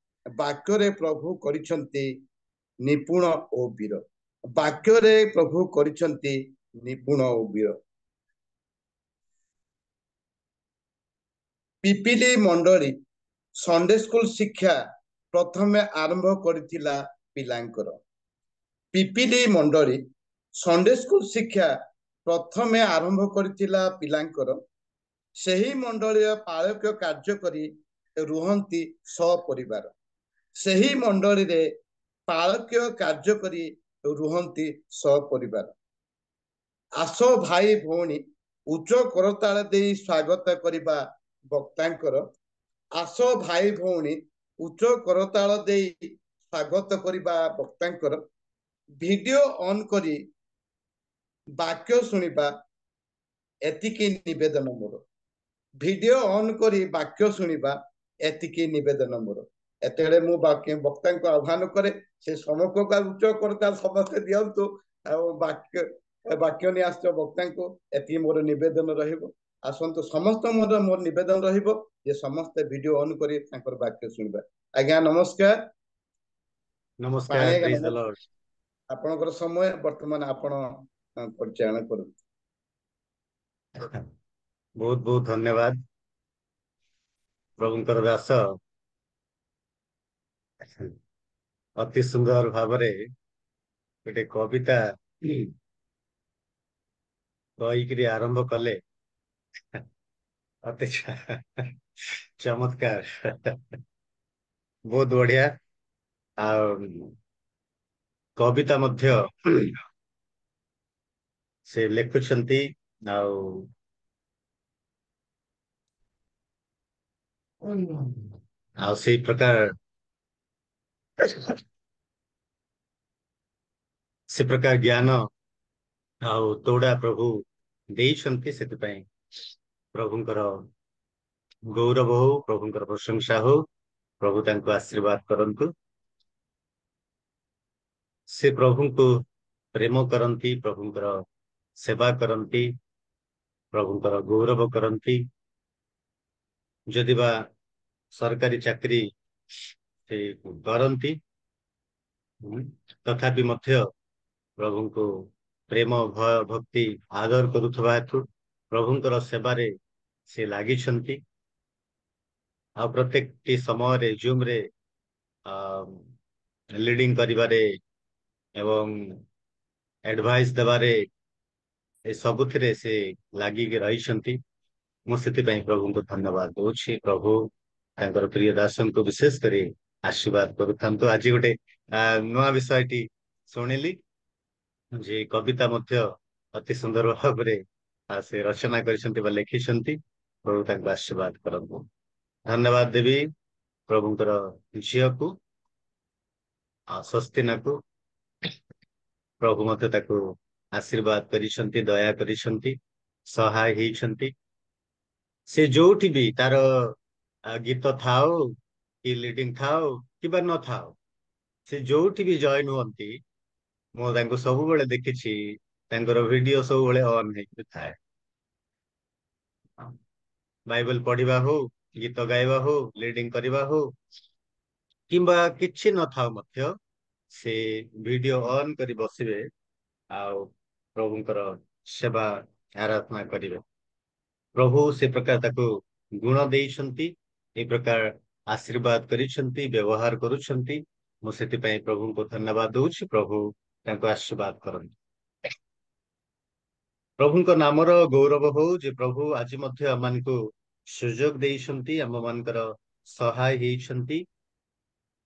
ବାକ୍ୟରେ ପ୍ରଭୁ କରିଛନ୍ତି ନିପୁଣ ଓ ବୀର। ବାକ୍ୟରେ ପ୍ରଭୁ କରିଛନ୍ତି ନିପୁଣ ଓ ବୀର। ପିପିଲି ମଣ୍ଡଳୀ ସଣ୍ଡେ ସ୍କୁଲ ଶିକ୍ଷା ପ୍ରଥମେ ଆରମ୍ଭ କରିଥିଲା ପିଲାଙ୍କର। ପିପିଲି ମଣ୍ଡଳୀ ସଣ୍ଡେ ସ୍କୁଲ ଶିକ୍ଷା ପ୍ରଥମେ ଆରମ୍ଭ କରିଥିଲା ପିଲାଙ୍କର। ସେହି ମଣ୍ଡଳୀର ପାଳକ କାର୍ଯ୍ୟ କରି ରୁହନ୍ତି ସପରିବାର। ସେହି ମଣ୍ଡଳୀରେ ପାଳକୀୟ କାର୍ଯ୍ୟ କରି ରୁହନ୍ତି ସପରିବାର। ଆସ ଭାଇ ଭଉଣୀ ଉଚ୍ଚ କରତାଳ ଦେଇ ସ୍ୱାଗତ କରିବା ବକ୍ତାଙ୍କର। ଆସ ଭାଇ ଭଉଣୀ ଉଚ୍ଚ କରତାଳ ଦେଇ ସ୍ୱାଗତ କରିବା ବକ୍ତାଙ୍କର। ଭିଡିଓ ଅନ୍ କରି ବାକ୍ୟ ଶୁଣିବା ଏତିକି ନିବେଦନ ମୋର। ଭିଡିଓ ଅନ୍ କରି ବାକ୍ୟ ଶୁଣିବା ଏତିକି ନିବେଦନ ମୋର। ଏତେବେଳେ ମୁଁ ବକ୍ତାଙ୍କୁ ଆହ୍ୱାନ କରେ ସେ ସମକକ୍ଷ ଉଚ୍ଚ କରତାଳ ସମସ୍ତେ ଦିଅନ୍ତୁ, ଆଉ ବାକ୍ୟ ନେଇ ଆସିଛ ବକ୍ତାଙ୍କୁ, ଏତିକି ମୋର ନିବେଦନ ରହିବ। ଆସନ୍ତୁ ସମସ୍ତ ମୋର ନିବେଦନ ରହିବ ଯେ ସମସ୍ତେ ଭିଡିଓ ଅନ୍ କରି ତାଙ୍କର ବାକ୍ୟ ଶୁଣିବା। ଆଜ୍ଞା ନମସ୍କାର। ନମସ୍କାର। ପ୍ରେଜ୍ ଦ ଲର୍ଡ। ଆପଣଙ୍କର ସମୟ ବର୍ତ୍ତମାନ ଆପଣ ପରିଚାଳନା କରନ୍ତୁ। ବହୁତ ବହୁତ ଧନ୍ୟବାଦ। ପ୍ରଭୁଙ୍କର ଦାସ ଅତି ସୁନ୍ଦର ଭାବରେ ଗୋଟେ କବିତା କହିକିରି ଆରମ୍ଭ କଲେ। ଅତି ଚମତ୍କାର। ବହୁତ ବଢିଆ। ଆଉ କବିତା ମଧ୍ୟ ସେ ଲେଖୁଛନ୍ତି। ଆଉ ଆଉ ସେଇ ପ୍ରକାର ସେ ପ୍ରକାର ଜ୍ଞାନ ଆଉ ତୋଡ଼ା ପ୍ରଭୁ ଦେଇଛନ୍ତି। ସେଥିପାଇଁ ପ୍ରଭୁଙ୍କର ଗୌରବ ହଉ, ପ୍ରଭୁଙ୍କର ପ୍ରଶଂସା ହଉ, ପ୍ରଭୁ ତାଙ୍କୁ ଆଶୀର୍ବାଦ କରନ୍ତୁ। ସେ ପ୍ରଭୁଙ୍କୁ ପ୍ରେମ କରନ୍ତି, ପ୍ରଭୁଙ୍କର ସେବା କରନ୍ତି, ପ୍ରଭୁଙ୍କର ଗୌରବ କରନ୍ତି। ଯଦିବା ସରକାରୀ ଚାକିରି ସେ କରନ୍ତି, ତଥାପି ମଧ୍ୟ ପ୍ରଭୁଙ୍କୁ ପ୍ରେମ, ଭୟ, ଭକ୍ତି, ଆଦର କରୁଥିବା ହେତୁ ପ୍ରଭୁଙ୍କର ସେବାରେ ସେ ଲାଗିଛନ୍ତି। ଆଉ ପ୍ରତ୍ୟେକଟି ସମୟରେ ଜୁମରେ ଲିଡିଂ କରିବାରେ ଏବଂ ଆଡଭାଇସ୍ ଦେବାରେ ଏ ସବୁଥିରେ ସେ ଲାଗିକି ରହିଛନ୍ତି। ମୁଁ ସେଥିପାଇଁ ପ୍ରଭୁଙ୍କୁ ଧନ୍ୟବାଦ ଦଉଛି। ପ୍ରଭୁ ତାଙ୍କର ପ୍ରିୟ ଦାସଙ୍କୁ ବିଶେଷ କରି ଆଶୀର୍ବାଦ କରୁଥାନ୍ତୁ। ଆଜି ଗୋଟେ ନୂଆ ବିଷୟଟି ଶୁଣିଲି ଯେ କବିତା ମଧ୍ୟ ଅତି ସୁନ୍ଦର ଭାବରେ ସେ ରଚନା କରିଛନ୍ତି ବା ଲେଖିଛନ୍ତି। ପ୍ରଭୁ ତାଙ୍କୁ ଆଶୀର୍ବାଦ କରନ୍ତୁ। ଧନ୍ୟବାଦ ଦେବି ପ୍ରଭୁଙ୍କର ଝିଅକୁ, ସ୍ୱସ୍ତିନାକୁ। ପ୍ରଭୁ ମଧ୍ୟ ତାକୁ ଆଶୀର୍ବାଦ କରିଛନ୍ତି, ଦୟା କରିଛନ୍ତି, ସହାୟ ହେଇଛନ୍ତି। ସେ ଯୋଉଠି ବି ତାର ଗୀତ ଥାଉ କି ଲିଡିଂ ଥାଉ କିମ୍ବା ନଥାଉ, ସେ ଯୋଉଠି ବି ଜଏନ ହୁଅନ୍ତି, ମୁଁ ତାଙ୍କୁ ସବୁବେଳେ ଦେଖିଛି, ତାଙ୍କର ଭିଡିଓ ସବୁବେଳେ ଅନ୍ ହେଇକି ଥାଏ। ବାଇବଲ ପଢିବା ହଉ, ଗୀତ ଗାଇବା ହଉ, ଲିଡିଂ କରିବା ହଉ କିମ୍ବା କିଛି ନଥାଉ ମଧ୍ୟ ସେ ଭିଡିଓ ଅନ୍ କରି ବସିବେ ଆଉ ପ୍ରଭୁଙ୍କର ସେବା ଆରାଧନା କରିବେ। ପ୍ରଭୁ ସେ ପ୍ରକାର ତାକୁ ଗୁଣ ଦେଇଛନ୍ତି, ଏ ପ୍ରକାର ଆଶୀର୍ବାଦ କରିଛନ୍ତି, ବ୍ୟବହାର କରୁଛନ୍ତି। ମୁଁ ସେଥିପାଇଁ ପ୍ରଭୁଙ୍କୁ ଧନ୍ୟବାଦ ଦଉଛି। ପ୍ରଭୁ ତାଙ୍କୁ ଆଶୀର୍ବାଦ କରନ୍ତୁ। ପ୍ରଭୁଙ୍କ ନାମର ଗୌରବ ହଉ ଯେ ପ୍ରଭୁ ଆଜି ମଧ୍ୟ ଆମମାନଙ୍କୁ ସୁଯୋଗ ଦେଇଛନ୍ତି, ଆମ ମାନଙ୍କର ସହାୟ ହେଇଛନ୍ତି।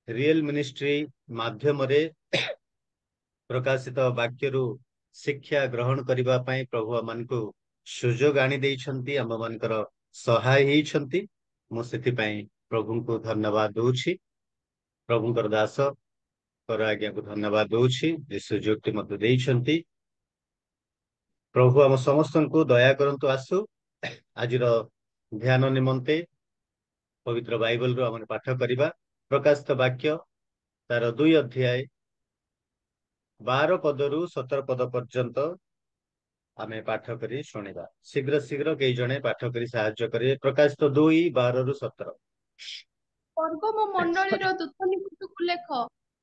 ରିଏଲ ମିନିଷ୍ଟ୍ରି ମାଧ୍ୟମରେ ପ୍ରକାଶିତ ବାକ୍ୟରୁ ଶିକ୍ଷା ଗ୍ରହଣ କରିବା ପାଇଁ ପ୍ରଭୁ ଆମମାନଙ୍କୁ ସୁଯୋଗ ଆଣି ଦେଇଛନ୍ତି, ଆମ ମାନଙ୍କର ସହାୟ ହେଇଛନ୍ତି। ମୁଁ ସେଥିପାଇଁ ପ୍ରଭୁଙ୍କୁ ଧନ୍ୟବାଦ ଦଉଛି। ପ୍ରଭୁଙ୍କର ଦାସ ଆଜ୍ଞାକୁ ଧନ୍ୟବାଦ ଦଉଛି ଯେ ସୁଯୋଗଟି ମତେ ଦେଇଛନ୍ତି। ପ୍ରଭୁ ଆମ ସମସ୍ତଙ୍କୁ ଦୟା କରନ୍ତୁ। ଆସୁ ଆଜିର ଧ୍ୟାନ ନିମନ୍ତେ ପବିତ୍ର ବାଇବଲରୁ ଆମେ ପାଠ କରିବା ପ୍ରକାଶିତ ବାକ୍ୟ ତାର 2 ଅଧ୍ୟାୟ 12 ପଦରୁ 17 ପଦ ପର୍ଯ୍ୟନ୍ତ ଆମେ ପାଠ କରି ଶୁଣିବା। ଶୀଘ୍ର ଶୀଘ୍ର କେଇ ଜଣେ ପାଠ କରି ସାହାଯ୍ୟ କରିବେ। ପ୍ରକାଶିତ 2, 12ରୁ 17। ପର୍ଗମ ମଣ୍ଡଳୀର ଦୂତ ନିକଟକୁ ଲେଖ,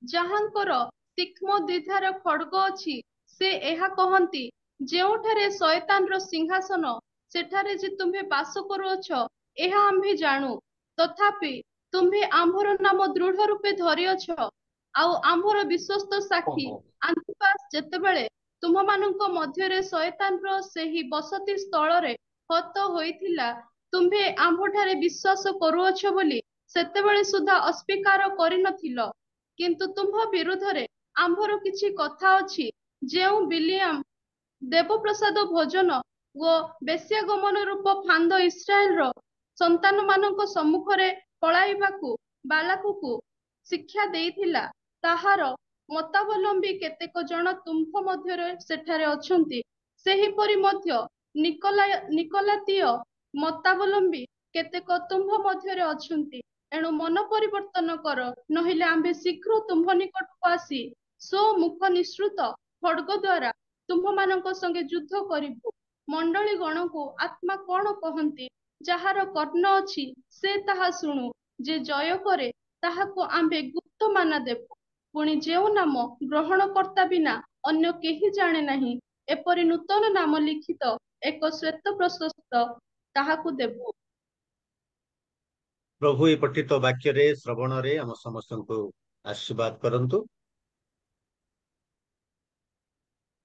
ଯାହାଙ୍କର ତୀକ୍ଷ୍ମ ଦ୍ୱିଧାର ଖଡ୍ଗ ଅଛି, ସେ ଏହା କହନ୍ତି, ଯେଉଁଠାରେ ଶୟତାନର ସିଂହାସନ, ସେଠାରେ ଯେ ତୁମ୍ଭେ ବାସ କରୁଅଛ, ଏହା ଆମ୍ଭେ ଜାଣୁ। ତଥାପି ତୁମ୍ଭେ ଆମ୍ଭର ନାମ ଦୃଢ ରୂପେ ଧରିଅଛ, ଆଉ ଆମ୍ଭର ବିଶ୍ୱସ୍ତ ସାକ୍ଷୀ ଆନ୍ତିପାସ ଯେତେବେଳେ ତୁମ୍ଭମାନଙ୍କ ମଧ୍ୟରେ ଶୟତାନର ସେହି ବସତି ସ୍ଥଳରେ ହତ ହୋଇଥିଲା, ତୁମ୍ଭେ ଆମ୍ଭଠାରେ ବିଶ୍ୱାସ କରୁଅଛ ବୋଲି ସେତେବେଳେ ସୁଦ୍ଧା ଅସ୍ୱୀକାର କରିନଥିଲ। କିନ୍ତୁ ତୁମ୍ଭ ବିରୁଦ୍ଧରେ ଆମ୍ଭର କିଛି କଥା ଅଛି, ଯେଉଁ ବିଲିଆମ ଦେବପ୍ରସାଦ ଭୋଜନ ଓ ବେଶ୍ୟାଗମନ ରୂପ ଫାନ୍ଦ ଇସ୍ରାଏଲର ସନ୍ତାନମାନଙ୍କ ସମ୍ମୁଖରେ ପଳାଇବାକୁ ବାଲାକୁକୁ ଶିକ୍ଷା ଦେଇଥିଲା, ତାହାର ମତାବଲମ୍ବୀ କେତେକ ଜଣ ତୁମ୍ଭ ମଧ୍ୟରେ ସେଠାରେ ଅଛନ୍ତି। ସେହିପରି ମଧ୍ୟ ନିକୋଲାତୀୟ ମତାବଲମ୍ବୀ କେତେକ ତୁମ୍ଭ ମଧ୍ୟରେ ଅଛନ୍ତି। ଏଣୁ ମନ ପରିବର୍ତ୍ତନ କର, ନହେଲେ ଆମ୍ଭେ ଶୀଘ୍ର ତୁମ୍ଭ ନିକଟକୁ ଆସି ସ୍ୱମୁଖ ନିଃସୃତ ଖଡ୍ଗ ଦ୍ୱାରା ତୁମ୍ଭମାନଙ୍କ ସଙ୍ଗେ ଯୁଦ୍ଧ କରିବୁ। ମଣ୍ଡଳୀ ଗଣକୁ ଆତ୍ମା କଣ କହନ୍ତି? ଯାହାର କର୍ଣ୍ଣ ଅଛି ସେ ତାହା ଶୁଣୁ। ଯେ ଜୟ କରେ ତାହାକୁ ଆମ୍ଭେ ଗୁପ୍ତ ମାନା ଦେବୁ। ପୁଣି ଯେଉଁ ନାମ ଗ୍ରହଣକର୍ତ୍ତା ବିନା ଅନ୍ୟ କେହି ଜାଣେ ନାହିଁ, ଏପରି ନୂତନ ନାମ ଲିଖିତ ଏକ ଶ୍ୱେତ ପ୍ରଶସ୍ତ ତାହାକୁ ଦେବୁ। ପ୍ରଭୁ ଏ ପଠିତ ବାକ୍ୟରେ ଶ୍ରବଣରେ ଆମ ସମସ୍ତଙ୍କୁ ଆଶୀର୍ବାଦ କରନ୍ତୁ।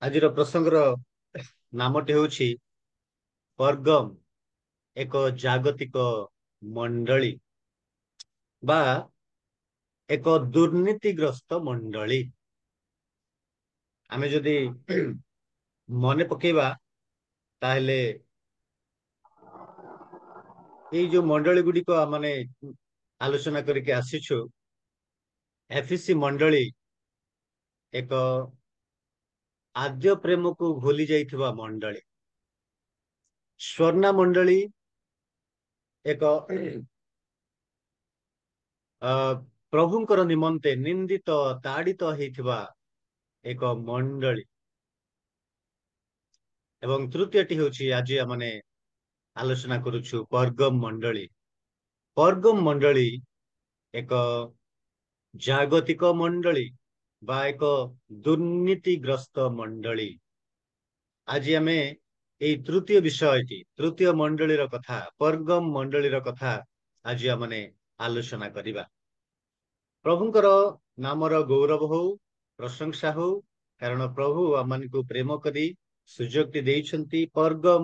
ଆଜିର ପ୍ରସଙ୍ଗର ନାମଟି ହେଉଛି ପର୍ଗମ, ଏକ ଜାଗତିକ ମଣ୍ଡଳୀ ବା ଏକ ଦୁର୍ନୀତିଗ୍ରସ୍ତ ମଣ୍ଡଳୀ। ଆମେ ଯଦି ମନେ ପକେଇବା ତାହେଲେ ଏଇ ଯୋଉ ମଣ୍ଡଳୀ ଗୁଡିକ ମାନେ ଆଲୋଚନା କରିକି ଆସିଛୁ, ଏଫିସି ମଣ୍ଡଳୀ ଏକ ଆଦ୍ୟ ପ୍ରେମକୁ ଭୁଲି ଯାଇଥିବା ମଣ୍ଡଳୀ। ସ୍ୱର୍ଣ୍ଣା ମଣ୍ଡଳୀ ଏକ ପ୍ରଭୁଙ୍କର ନିମନ୍ତେ ନିନ୍ଦିତ ତାଡ଼ିତ ହେଇଥିବା ଏକ ମଣ୍ଡଳୀ। ଏବଂ ତୃତୀୟଟି ହେଉଛି ଆଜି ଆମେ ଆଲୋଚନା କରୁଛୁ ପର୍ଗମ ମଣ୍ଡଳୀ। ପର୍ଗମ ମଣ୍ଡଳୀ ଏକ ଜାଗତିକ ମଣ୍ଡଳୀ ବା ଏକ ଦୁର୍ନୀତିଗ୍ରସ୍ତ ମଣ୍ଡଳୀ। ଆଜି ଆମେ ଏଇ ତୃତୀୟ ବିଷୟଟି, ତୃତୀୟ ମଣ୍ଡଳୀର କଥା, ପର୍ଗମ ମଣ୍ଡଳୀର କଥା ଆଜି ଆମେ ଆଲୋଚନା କରିବା। ପ୍ରଭୁଙ୍କର ନାମର ଗୌରବ ହଉ, ପ୍ରଶଂସା ହଉ, କାରଣ ପ୍ରଭୁ ଆମମାନଙ୍କୁ ପ୍ରେମ କରି ସୁଯୋଗଟି ଦେଇଛନ୍ତି ପର୍ଗମ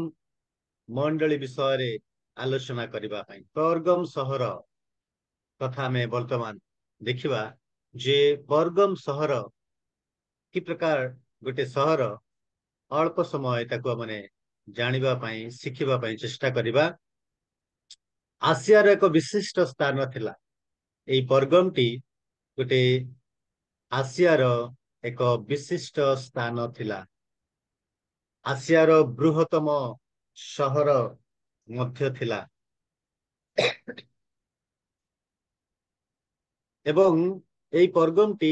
ମଣ୍ଡଳୀ ବିଷୟରେ ଆଲୋଚନା କରିବା ପାଇଁ। ପର୍ଗମ ସହର କଥା ଆମେ ବର୍ତ୍ତମାନ ଦେଖିବା ଯେ ପର୍ଗମ ସହର କି ପ୍ରକାର ଗୋଟେ ସହର। ଅଳ୍ପ ସମୟ ତାକୁ ଆମେ ଜାଣିବା ପାଇଁ, ଶିଖିବା ପାଇଁ ଚେଷ୍ଟା କରିବା। ଆସିଆର ଏକ ବିଶିଷ୍ଟ ସ୍ଥାନ ଥିଲା। ଏଇ ପର୍ଗମଟି ଗୋଟେ ଆସିଆର ଏକ ବିଶିଷ୍ଟ ସ୍ଥାନ ଥିଲା। ଆସିଆର ବୃହତ୍ତମ ସହର ମଧ୍ୟ ଥିଲା ଏବଂ ଏଇ ପର୍ଗମଟି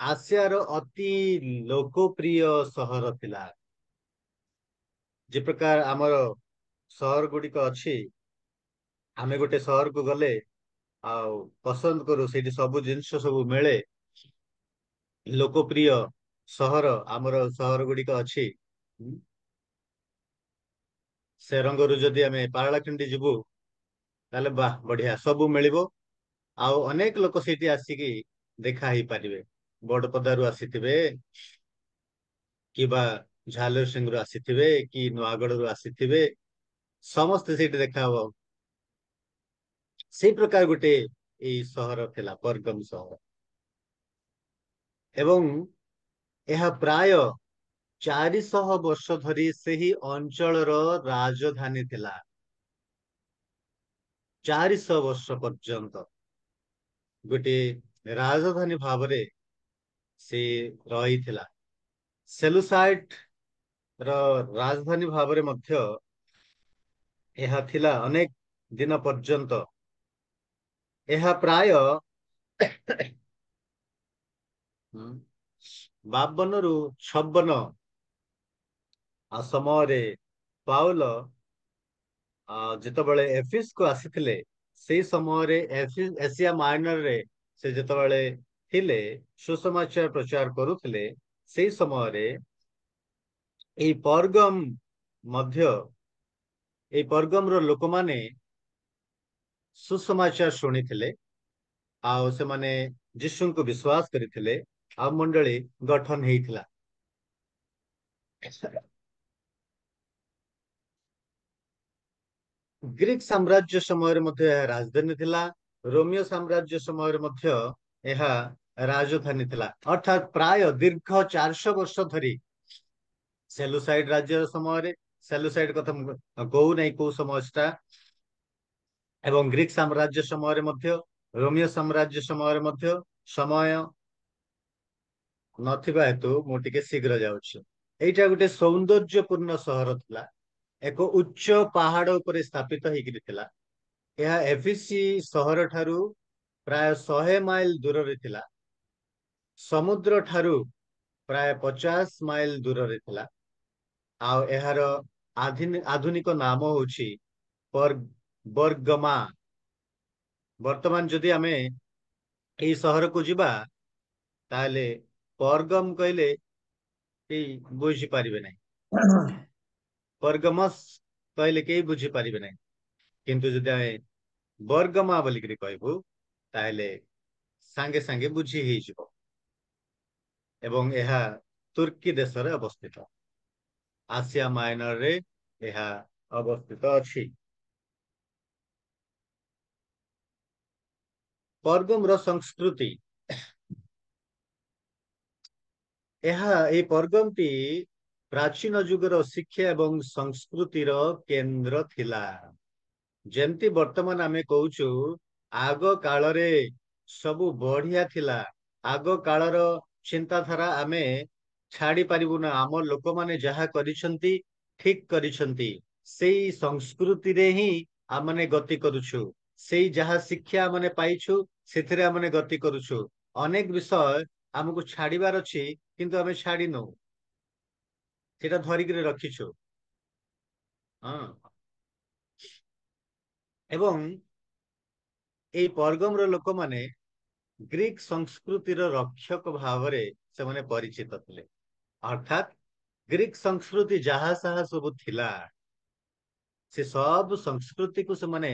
ଆସିଆର ଅତି ଲୋକପ୍ରିୟ ସହର ଥିଲା। ଯେ ପ୍ରକାର ଆମର ସହର ଗୁଡିକ ଅଛି, ଆମେ ଗୋଟେ ସହରକୁ ଗଲେ ଆଉ ପସନ୍ଦ କରୁ, ସେଇଠି ସବୁ ଜିନିଷ ସବୁ ମିଳେ। ଲୋକପ୍ରିୟ ସହର ଆମର ସହର ଗୁଡିକ ଅଛି। ସେରଙ୍ଗରୁ ଯଦି ଆମେ ପାରଳାଖେମୁଣ୍ଡି ଯିବୁ ତାହେଲେ ବାହ ବଢିଆ, ସବୁ ମିଳିବ। ଆଉ ଅନେକ ଲୋକ ସେଇଠି ଆସିକି ଦେଖା ହେଇପାରିବେ। ବଡପଦାରୁ ଆସିଥିବେ, କିମ୍ବା ଝାଲରସିଂହରୁ ଆସିଥିବେ, କି ନୂଆଗଡରୁ ଆସିଥିବେ, ସମସ୍ତେ ସେଇଠି ଦେଖା ହବ। ସେଇ ପ୍ରକାର ଗୋଟେ ଏଇ ସହର ଥିଲା, ପର୍ଗମ ସହର। ଏବଂ ଏହା ପ୍ରାୟ 400 ବର୍ଷ ଧରି ସେହି ଅଞ୍ଚଳର ରାଜଧାନୀ ଥିଲା। 400 ବର୍ଷ ପର୍ଯ୍ୟନ୍ତ ଗୋଟେ ରାଜଧାନୀ ଭାବରେ ସେ ରହିଥିଲା। ସେଲୁସାଇଟ୍ ର ରାଜଧାନୀ ଭାବରେ ମଧ୍ୟ ଏହା ଥିଲା ଅନେକ ଦିନ ପର୍ଯ୍ୟନ୍ତ। ଏହା ପ୍ରାୟ 52 ରୁ 56 ସମୟରେ ପାଉଲ ଯେତେବେଳେ ଏଫିସକୁ ଆସିଥିଲେ, ସେଇ ସମୟରେ ଏସିଆ ମାଇନରରେ ସେ ଯେତେବେଳେ ଥିଲେ, ସୁସମାଚାର ପ୍ରଚାର କରୁଥିଲେ, ସେଇ ସମୟରେ ଏଇ ପର୍ଗମ ମଧ୍ୟ, ଏଇ ପର୍ଗମର ଲୋକମାନେ ସୁସମାଚାର ଶୁଣିଥିଲେ ଆଉ ସେମାନେ ଯୀଶୁଙ୍କୁ ବିଶ୍ୱାସ କରିଥିଲେ ଆଉ ମଣ୍ଡଳୀ ଗଠନ ହେଇଥିଲା। ଗ୍ରୀକ ସାମ୍ରାଜ୍ୟ ସମୟରେ ମଧ୍ୟ ଏହା ରାଜଧାନୀ ଥିଲା। ରୋମିଓ ସାମ୍ରାଜ୍ୟ ସମୟରେ ମଧ୍ୟ ଏହା ରାଜଧାନୀ ଥିଲା। ଅର୍ଥାତ୍ ପ୍ରାୟ ଦୀର୍ଘ 400 ବର୍ଷ ଧରି ସେଲୁସାଇଡ୍ ରାଜ୍ୟର ସମୟରେ, ସେଲୁସାଇଡ୍ କଥା କହୁନାହିଁ କୋଉ ସମୟ ସେଟା, ଏବଂ ଗ୍ରୀକ ସାମ୍ରାଜ୍ୟ ସମୟରେ ମଧ୍ୟ, ରୋମିଓ ସାମ୍ରାଜ୍ୟ ସମୟରେ ମଧ୍ୟ ସମୟ ନଥିବା ହେତୁ ମୁଁ ଟିକେ ଶୀଘ୍ର ଯାଉଛି। ଏଇଟା ଗୋଟେ ସୌନ୍ଦର୍ଯ୍ୟପୂର୍ଣ୍ଣ ସହର ଥିଲା। ଏକ ଉଚ୍ଚ ପାହାଡ ଉପରେ ସ୍ଥାପିତ ହେଇକିରି ଥିଲା। ଏହା ଏଫିସି ସହର ଠାରୁ ପ୍ରାୟ 100 ମାଇଲ ଦୂରରେ ଥିଲା। ସମୁଦ୍ର ଠାରୁ ପ୍ରାୟ 50 ମାଇଲ ଦୂରରେ ଥିଲା। ଆଉ ଏହାର ଆଧୁନିକ ନାମ ହଉଛି ବର୍ଗମା। ବର୍ତ୍ତମାନ ଯଦି ଆମେ ଏଇ ସହରକୁ ଯିବା ତାହେଲେ ପର୍ଗମ କହିଲେ କେହି ବୁଝିପାରିବେ ନାହିଁ, ପର୍ଗମସ୍ କହିଲେ କେହି ବୁଝିପାରିବେ ନାହିଁ। କିନ୍ତୁ ଯଦି ଆମେ ବର୍ଗମା ବୋଲିକିରି କହିବୁ ତାହେଲେ ସାଙ୍ଗେ ସାଙ୍ଗେ ବୁଝି ହେଇଯିବ। ଏବଂ ଏହା ତୁର୍କୀ ଦେଶରେ ଅବସ୍ଥିତ, ଆସିଆ ମାଇନରରେ ଏହା ଅବସ୍ଥିତ ଅଛି। परगम संस्कृति यह परगम टी प्राचीन जुगर शिक्षा एवं संस्कृतिर केंद्र थिला। जेमती वर्तमान आमे कहूचु आग कालरे सबु बढ़िया थिला। आग कालर चिंताधारा आमे छाड़ी पारिबु ना। आम लोक माने जहा करिसंती ठीक करिसंती सेई संस्कृति रे ही आमने गति करूछु। सेई जहा शिक्षा माने पाइछु सेथिरे आमने गति करूछु। अनेक विषय आमको छाड़ीबार अछि किंतु आमे छाड़ी नो सेटा धरिक रखिछु। हाँ एवं एई परगम रो लोक माने ग्रीक संस्कृतिर रक्षक भावरे से माने परिचित थिले। अर्थात ग्रीक संस्कृति जहा साहा सब थिला से सब संस्कृति को से माने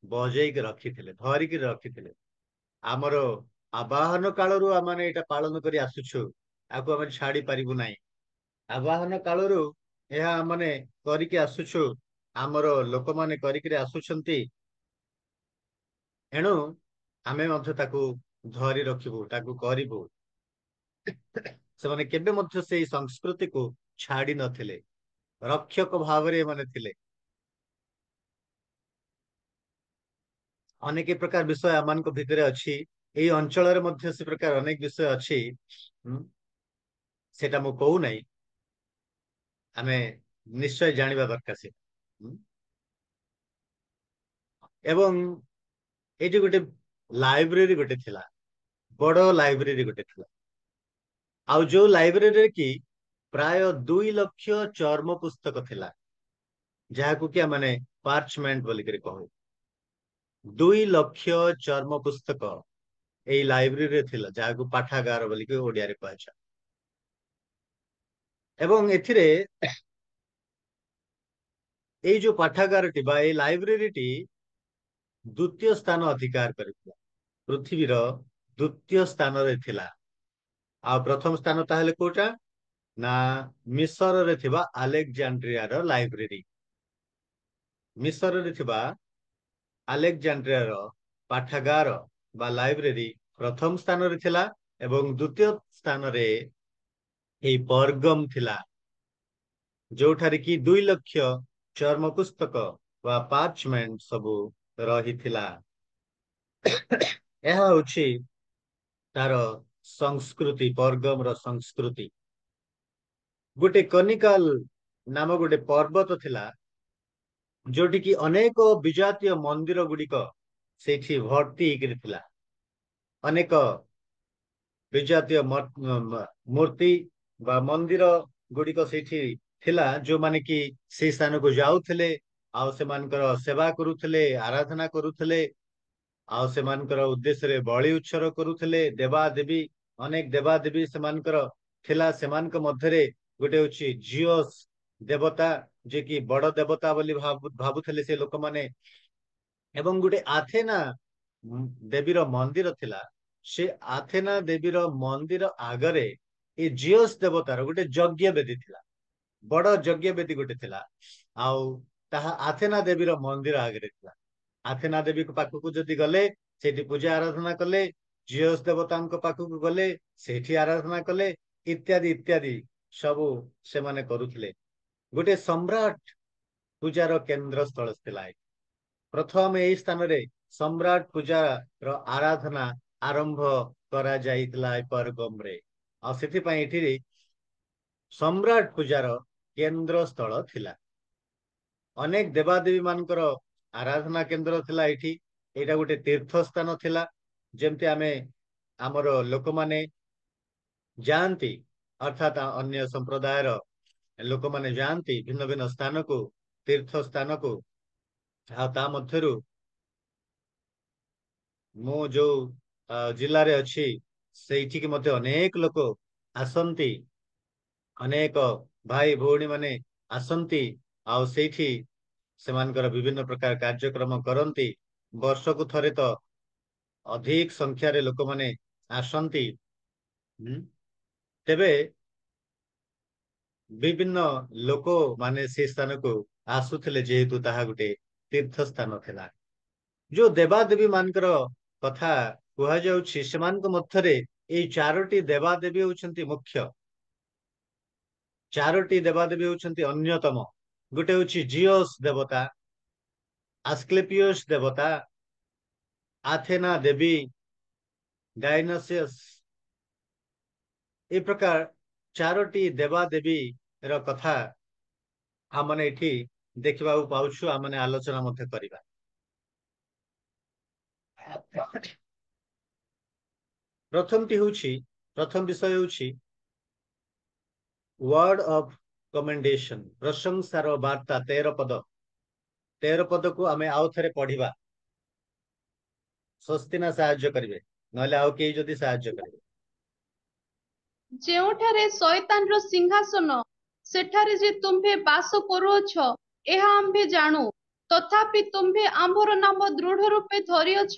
बजै के रखिथिले धरिक रखिथिले। आमर आवाहन कालरू आमाने एटा पालन करी आसुछु आको आमे छाड़ी पारिबु नाही। आवाहन कालरू एहा आमाने करिके आसुछु आमर लोक माने करिके आसुछंती। एणु आमे मध्य ताकू धरी रखिबु ताकू करिबु। से माने केबे मध्य से संस्कृति को छाड़ी नथिले रक्षक भावरे माने थिले। अनेक प्रकार विषय आमान को भितरे अछि एई अंचल रे मध्य से प्रकार अनेक विषय अछि। सेटा मु कहू नाही आमे निश्चय जानिबा दरकार से। एवं ए जे गोटे लाइब्रेरी गोटे थिला बड़ लाइब्रेरी गोटे थिला आउ जो लाइब्रेरी की प्राय 2 लाख चर्म पुस्तक थिला जहाकू कि माने पार्चमेंट बोली करे कहू। 2 लाख चर्म पुस्तक एई लाइब्रेरी थिला जहाकू पाठागार बोली के ओडिया रे कहछा। एवं एथिरे एई जो पाठागार टी बा एई लाइब्रेरी टी द्वितीय स्थान अधिकार करितला। पृथ्वीर द्वितीय स्थान रे थिला। आ प्रथम स्थान ताहेले कोटा ना मिस्र रे थिबा अलेक्जेंड्रिया रो लाइब्रेरी। मिस्र रे थिबा अलेक्जेंड्रिया रो पाठागार बा लाइब्रेरी प्रथम स्थान रे थिला एवं द्वितीय स्थान रे एई परगम थिला जोठारे कि 2 लाख चर्म पुस्तक बा पार्चमेंट सबु रही थिला। यह होछि तार संस्कृति परगम रो संस्कृति। गोटे कनिकाल नाम गोटे पर्वत थिला जोटी की अनेक विजातीय मंदिर गुड़िक सेठी भर्ती हेकरि थिला। अनेक विजातीय मूर्ति बा मंदिर गुड़िक सेठी थिला जो माने कि से स्थान को जाउथले आ से मानकर सेवा करूथले आराधना करूथले आ से मानकर उद्देश्य रे बलि उत्सर्ग करूथले। देवा देवी अनेक देवा देवी से मानकर थिला। से मानक मध्यरे गोटे होछि जियोस देवता जे कि बड़ देवता बोली भाबुथले से लोक माने। एवं गोटे आथेना देवीर मंदिर थिला। से आथेना देवीर मंदिर आगरे ए जियोस देवतार गोटे यज्ञ वेदी थिला। बड़ यज्ञ वेदी गोटे थिला आउ ताहा आथेना देवीर मंदिर आगरे थिला। आथेना देवी को पाखकु जदि गले सेठी पूजा आराधना कले जियोस देवतांक पाखकु गले सेठी आराधना कले इत्यादि इत्यादि सबु से माने करूथले। गोटे सम्राट पूजार केंद्र स्थल थिला। प्रथम एई स्थान रे सम्राट पूजा रो आराधना आरंभ करा जाइतला परगम रे आ सेथि पई एठी सम्राट पूजार केंद्र स्थल थिला। अनेक देवादेवी मानकर आराधना केंद्र थिला। एठी एटा गोटे तीर्थ स्थान थिला जेमते आमे हमर लोक माने जानती अर्थात अन्य संप्रदाय रो लोक माने जानती भिन्न भिन्न स्थान को तीर्थ स्थान को आ ता मध्यरु मो जो जिल्ला रे अछि सेठी के मध्य अनेक लोक आसंती अनेक भाई भौणी माने आसंती आ सेठी सेमानकर विभिन्न प्रकार कार्यक्रम करंती। वर्ष को थरे तो अधिक संख्या रे लोक माने आसंती। तेबे विभिन्न लोक माने से स्थान को आसुथले जेहेतु ताहा गुटे तीर्थ स्थान थिला। जो देवादेवी मानकर कथा କୁହାଯାଉଛି ସେମାନଙ୍କ ମଧ୍ୟରେ ଏଇ 4ଟି ଦେବାଦେବୀ ହଉଛନ୍ତି ମୁଖ୍ୟ। 4ଟି ଦେବାଦେବୀ ହଉଛନ୍ତି ଅନ୍ୟତମ। ଗୋଟେ ହଉଛି ଜିଓସ୍ ଦେବତା, ଆସ୍କ୍ଲେପିୟସ୍ ଦେବତା, ଆଥେନା ଦେବୀ, ଡାଇନୋସିୟସ୍। ଏ ପ୍ରକାର 4ଟି ଦେବାଦେବୀ ର କଥା ଆମମାନେ ଏଠି ଦେଖିବାକୁ ପାଉଛୁ, ଆମମାନେ ଆଲୋଚନା ମଧ୍ୟ କରିବା। ପ୍ରଥମ ବିଷୟ ହେଉଛି ୱାର୍ଡ ଅଫ କମେଣ୍ଡେସନ, ପ୍ରଶଂସାର ବାର୍ତ୍ତା। 13 ପଦକୁ ଆମେ ଆଉ ଥରେ ପଢିବା। ସ୍ୱସ୍ତିନା ସାହାଯ୍ୟ କରିବେ, ନହେଲେ ଆଉ କେହି ଯଦି ସାହାଯ୍ୟ କରିବେ। ଯେଉଁଠାରେ ଶୟତାନର ସିଂହାସନ, ସେଠାରେ ଯେ ତୁମ୍ଭେ ବାସ କରୁଅଛ, ଏହା ଆମ୍ଭେ ଜାଣୁ। ତଥାପି ତୁମ୍ଭେ ଆମ୍ଭର ନାମ ଦୃଢ ରୂପେ ଧରିଅଛ,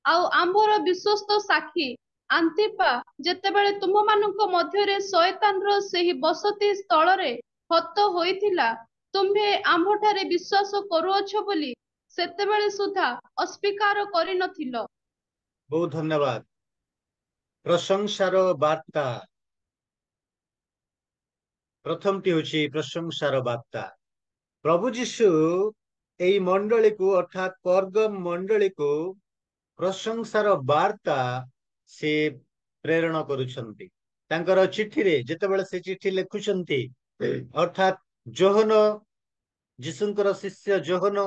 ଆଉ ଆମ୍ଭର ବିଶ୍ୱସ୍ତ ସାକ୍ଷୀ ଆନ୍ତିପା ଯେତେବେଳେ ତୁମମାନଙ୍କ ମଧ୍ୟରେ ଶୟତାନର ସେହି ବସତି ସ୍ଥଳରେ ହତ ହୋଇଥିଲା, ତୁମ୍ଭେ ଆମ୍ଭଠାରେ ବିଶ୍ୱାସ କରୁଅଛ ବୋଲି ସେତେବେଳେ ସୁଦ୍ଧା ଅସ୍ୱୀକାର କରିନଥିଲ। ବହୁତ ଧନ୍ୟବାଦ। ପ୍ରଶଂସାର ବାର୍ତ୍ତା। ପ୍ରଥମଟି ହେଉଛି ପ୍ରଶଂସାର ବାର୍ତ୍ତା। ପ୍ରଭୁ ଯୀଶୁ ଏଇ ମଣ୍ଡଳୀକୁ ଅର୍ଥାତ୍ ପର୍ଗମ ମଣ୍ଡଳୀକୁ ପ୍ରଶଂସାର ବାର୍ତ୍ତା ସେ ପ୍ରେରଣ କରୁଛନ୍ତି। ତାଙ୍କର ଚିଠିରେ ଯେତେବେଳେ ସେ ଚିଠି ଲେଖୁଛନ୍ତି, ଅର୍ଥାତ୍ ଯୋହନ, ଯୀଶୁଙ୍କର ଶିଷ୍ୟ ଯୋହନ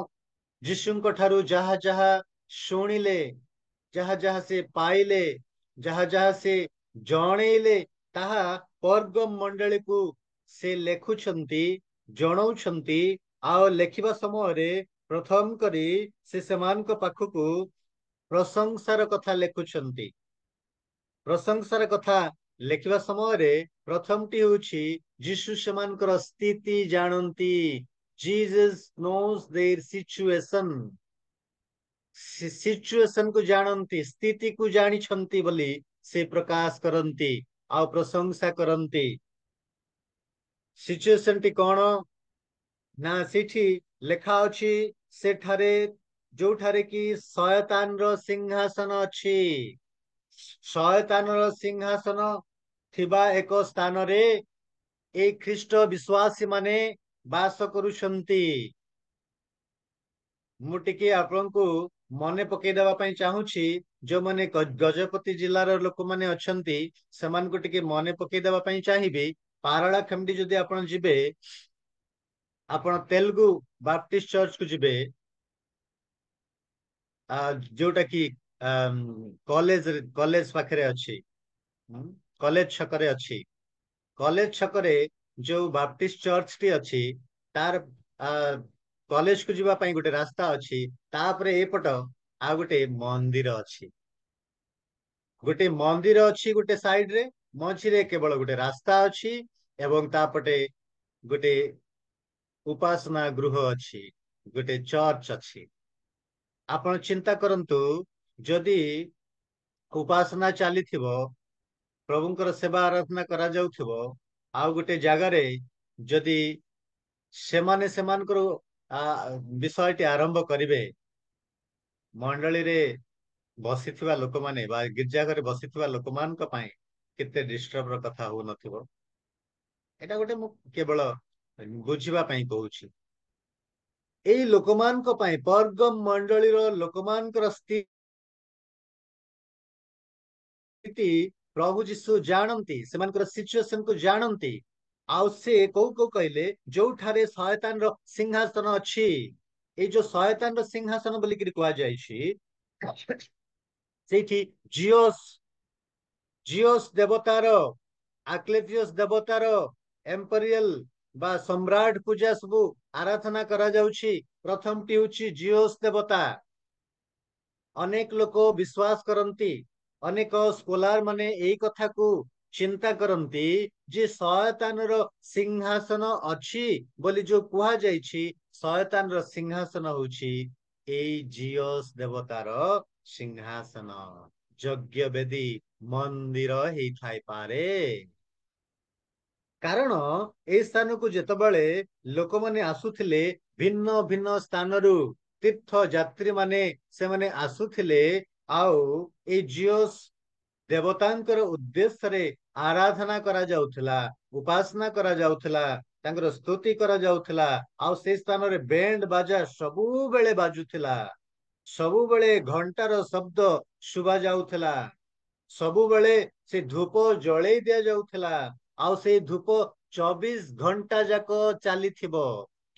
ଯୀଶୁଙ୍କ ଠାରୁ ଯାହା ଯାହା ଶୁଣିଲେ, ଯାହା ଯାହା ସେ ପାଇଲେ, ଯାହା ଯାହା ସେ ଜଣେଇଲେ, ତାହା ପର୍ଗମ ମଣ୍ଡଳୀକୁ ସେ ଲେଖୁଛନ୍ତି, ଜଣଉଛନ୍ତି। ଆଉ ଲେଖିବା ସମୟରେ ପ୍ରଥମ କରି ସେ ସେମାନଙ୍କ ପାଖକୁ ପ୍ରଶଂସାର କଥା ଲେଖୁଛନ୍ତି। ପ୍ରଶଂସାର କଥା ଲେଖିବା ସମୟରେ ପ୍ରଥମଟି ହେଉଛି ଯୀଶୁ ସେମାନଙ୍କର ସ୍ଥିତି ଜାଣନ୍ତି। Jesus knows their situation. Situation କୁ ଜାଣନ୍ତି, ସ୍ଥିତିକୁ ଜାଣିଛନ୍ତି ବୋଲି ସେ ପ୍ରକାଶ କରନ୍ତି ଆଉ ପ୍ରଶଂସା କରନ୍ତି। ସିଚୁଏସନଟି କଣ ନା, ସେଠି ଲେଖା ଅଛି ସେଠାରେ ଯୋଉଠାରେ କି ଶୟତାନର ସିଂହାସନ ଅଛି। ଶୟତାନର ସିଂହାସନ ଥିବା ଏକ ସ୍ଥାନରେ ଏଇ ଖ୍ରୀଷ୍ଟ ବିଶ୍ୱାସୀ ମାନେ ବାସ କରୁଛନ୍ତି। ମୁଁ ଟିକେ ଆପଣଙ୍କୁ ମନେ ପକେଇ ଦେବା ପାଇଁ ଚାହୁଁଛି, ଯୋଉମାନେ ଗଜପତି ଜିଲ୍ଲାର ଲୋକମାନେ ଅଛନ୍ତି ସେମାନଙ୍କୁ ଟିକେ ମନେ ପକେଇ ଦେବା ପାଇଁ ଚାହିଁବି। ପାରଳାଖେମୁଣ୍ଡି ଯଦି ଆପଣ ଯିବେ, ଆପଣ ତେଲୁଗୁ ବାପ୍ଟିଷ୍ଟ ଚର୍ଚ୍ଚ କୁ ଯିବେ, ଯୋଉଟା କି କଲେଜ ପାଖରେ ଅଛି, କଲେଜ ଛକରେ ଅଛି। କଲେଜ ଛକରେ ଯୋଉ ବାପ୍ଟିଷ୍ଟ ଚର୍ଚ୍ଚ ଟି ଅଛି, ତାର କଲେଜ କୁ ଯିବା ପାଇଁ ଗୋଟେ ରାସ୍ତା ଅଛି। ତାପରେ ଏପଟ ଆଉ ଗୋଟେ ମନ୍ଦିର ଅଛି। ଗୋଟେ ମନ୍ଦିର ଅଛି ଗୋଟେ ସାଇଡ ରେ, ମଝିରେ କେବଳ ଗୋଟେ ରାସ୍ତା ଅଛି ଏବଂ ତାପଟେ ଗୋଟେ ଉପାସନା ଗୃହ ଅଛି, ଗୋଟେ ଚର୍ଚ୍ଚ ଅଛି। ଆପଣ ଚିନ୍ତା କରନ୍ତୁ, ଯଦି ଉପାସନା ଚାଲିଥିବ, ପ୍ରଭୁଙ୍କର ସେବା ଆରାଧନା କରାଯାଉଥିବ, ଆଉ ଗୋଟେ ଜାଗାରେ ଯଦି ସେମାନେ ସେମାନଙ୍କର ବିଷୟଟି ଆରମ୍ଭ କରିବେ, ମଣ୍ଡଳୀରେ ବସିଥିବା ଲୋକମାନେ ବା ଗିର୍ଜା ଘରେ ବସିଥିବା ଲୋକମାନଙ୍କ ପାଇଁ କେତେ ଡିଷ୍ଟର୍ବ ର କଥା ହଉନଥିବ। ଏଇଟା ଗୋଟେ ମୁଁ କେବଳ ବୁଝିବା ପାଇଁ କହୁଛି। ଏଇ ଲୋକମାନଙ୍କ ପାଇଁ, ପର୍ଗମ ମଣ୍ଡଳୀର ଲୋକମାନଙ୍କର ସ୍ଥିତି ପ୍ରଭୁ ଯୀଶୁ ଜାଣନ୍ତି, ସେମାନଙ୍କର ସିଚୁଏସନ କୁ ଜାଣନ୍ତି। ଆଉ ସେ କୋଉ କହିଲେ, ଯୋଉଠାରେ ଶୟତାନର ସିଂହାସନ ଅଛି। ଏଇ ଯୋଉ ଶୟତାନର ସିଂହାସନ ବୋଲିକିରି କୁହାଯାଇଛି, ସେଇଠି ଜିଓସ୍ ଦେବତାର, ଆକ୍ଲେପିୟସ୍ ଦେବତାର ଏମ୍ପେରିଆଲ ବା ସମ୍ରାଟ ପୂଜା ସବୁ ଆରାଧନା କରାଯାଉଛି। ପ୍ରଥମଟି ହେଉଛି ଜିଓସ୍ ଦେବତା। ଅନେକ ଲୋକ ବିଶ୍ୱାସ କରନ୍ତି, ଅନେକ ସ୍କଲାର ମାନେ ଏଇ କଥାକୁ ଚିନ୍ତା କରନ୍ତି ଯେ ଶୟତାନର ସିଂହାସନ ଅଛି ବୋଲି ଯୋଉ କୁହାଯାଇଛି, ଶୟତାନର ସିଂହାସନ ହଉଛି ଏଇ ଜିଓସ୍ ଦେବତାର ସିଂହାସନ। ଯଜ୍ଞ ବେଦୀ ମନ୍ଦିର ହେଇଥାଇପାରେ। କାରଣ ଏଇ ସ୍ଥାନକୁ ଯେତେବେଳେ ଲୋକମାନେ ଆସୁଥିଲେ, ଭିନ୍ନ ଭିନ୍ନ ସ୍ଥାନରୁ ତୀର୍ଥ ଯାତ୍ରୀ ମାନେ ସେମାନେ ଆସୁଥିଲେ, ଆଉ ଏଇ ଜିଓସ୍ ଦେବତାଙ୍କର ଉଦ୍ଦେଶ୍ୟରେ ଆରାଧନା କରାଯାଉଥିଲା, ଉପାସନା କରାଯାଉଥିଲା, ତାଙ୍କର ସ୍ତୁତି କରାଯାଉଥିଲା। ଆଉ ସେ ସ୍ଥାନରେ ବେଣ୍ଡ ବାଜା ସବୁବେଳେ ବାଜୁଥିଲା, ସବୁବେଳେ ଘଣ୍ଟାର ଶବ୍ଦ ଶୁଭା ଯାଉଥିଲା, ସବୁବେଳେ ସେ ଧୂପ ଜଳେଇ ଦିଆଯାଉଥିଲା। ଆଉ ସେଇ ଧୂପ 24 ଘଣ୍ଟା ଯାକ ଚାଲିଥିବ,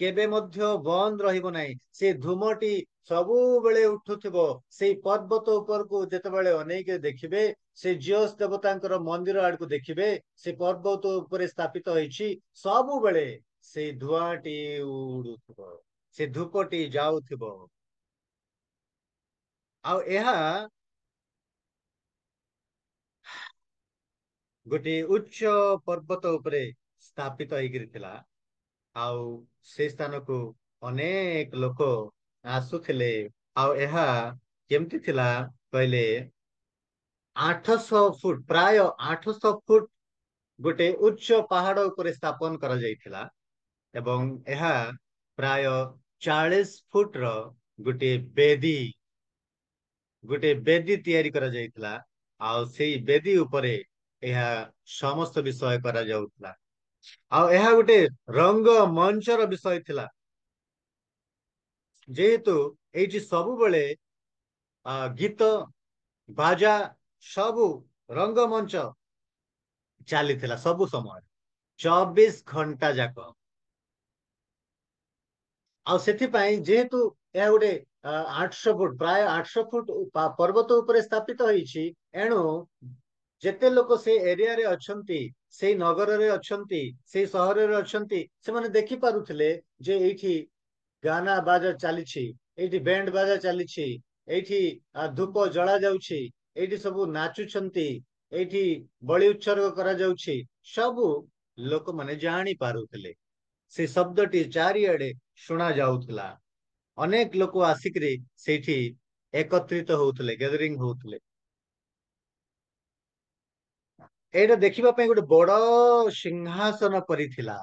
କେବେ ମଧ୍ୟ ବନ୍ଦ ରହିବ ନାହିଁ। ସେ ଧୂମଟି ସବୁବେଳେ ଉଠୁଥିବ। ସେଇ ପର୍ବତ ଉପରକୁ ଯେତେବେଳେ ଅନେଇକି ଦେଖିବେ, ସେ ଜିଅସ୍ ଦେବତାଙ୍କର ମନ୍ଦିର ଆଡକୁ ଦେଖିବେ, ସେ ପର୍ବତ ଉପରେ ସ୍ଥାପିତ ହେଇଛି, ସବୁବେଳେ ସେଇ ଧୂଆଁଟି ଉଡୁଥିବ, ସେ ଧୂପଟି ଯାଉଥିବ। ଆଉ ଏହା ଗୋଟେ ଉଚ୍ଚ ପର୍ବତ ଉପରେ ସ୍ଥାପିତ ହେଇକିରି ଥିଲା। ଆଉ ସେ ସ୍ଥାନକୁ ଅନେକ ଲୋକ ଆସୁଥିଲେ। ଆଉ ଏହା କେମିତି ଥିଲା କହିଲେ, 800 ଫୁଟ, ପ୍ରାୟ 800 ଫୁଟ ଗୋଟେ ଉଚ୍ଚ ପାହାଡ ଉପରେ ସ୍ଥାପନ କରାଯାଇଥିଲା। ଏବଂ ଏହା ପ୍ରାୟ 40 ଫୁଟର ଗୋଟେ ବେଦୀ ତିଆରି କରାଯାଇଥିଲା। ଆଉ ସେଇ ବେଦୀ ଉପରେ ଏହା ସମସ୍ତ ବିଷୟ କରାଯାଉଥିଲା। ଆଉ ଏହା ଗୋଟେ ରଙ୍ଗ ମଞ୍ଚର ବିଷୟ ଥିଲା, ଯେହେତୁ ଏଇଠି ସବୁବେଳେ ଗୀତ ବାଜା ସବୁ ରଙ୍ଗମଞ୍ଚ ଚାଲିଥିଲା ସବୁ ସମୟ, 24 ଘଣ୍ଟା ଯାକ। ଆଉ ସେଥିପାଇଁ ଯେହେତୁ ଏହା ଗୋଟେ 800 ଫୁଟ, ପ୍ରାୟ 800 ଫୁଟ ପର୍ବତ ଉପରେ ସ୍ଥାପିତ ହେଇଛି, ଏଣୁ ଯେତେ ଲୋକ ସେ ଏରିଆରେ ଅଛନ୍ତି, ସେଇ ନଗରରେ ଅଛନ୍ତି, ସେଇ ସହରରେ ଅଛନ୍ତି, ସେମାନେ ଦେଖିପାରୁଥିଲେ ଯେ ଏଇଠି ଗାନା ବାଜା ଚାଲିଛି, ଏଇଠି ବେଣ୍ଡ ବାଜା ଚାଲିଛି, ଏଇଠି ଧୂପ ଜଳା ଯାଉଛି, ଏଇଠି ସବୁ ନାଚୁଛନ୍ତି, ଏଇଠି ବଳି ଉତ୍ସର୍ଗ କରାଯାଉଛି, ସବୁ ଲୋକମାନେ ଜାଣି ପାରୁଥିଲେ। ସେ ଶବ୍ଦଟି ଚାରିଆଡେ ଶୁଣା ଯାଉଥିଲା। ଅନେକ ଲୋକ ଆସିକିରି ସେଇଠି ଏକତ୍ରିତ ହଉଥିଲେ, ଗ୍ୟାଦରିଂ ହଉଥିଲେ। ଏଇଟା ଦେଖିବା ପାଇଁ ଗୋଟେ ବଡ ସିଂହାସନ ପରିଥିଲା,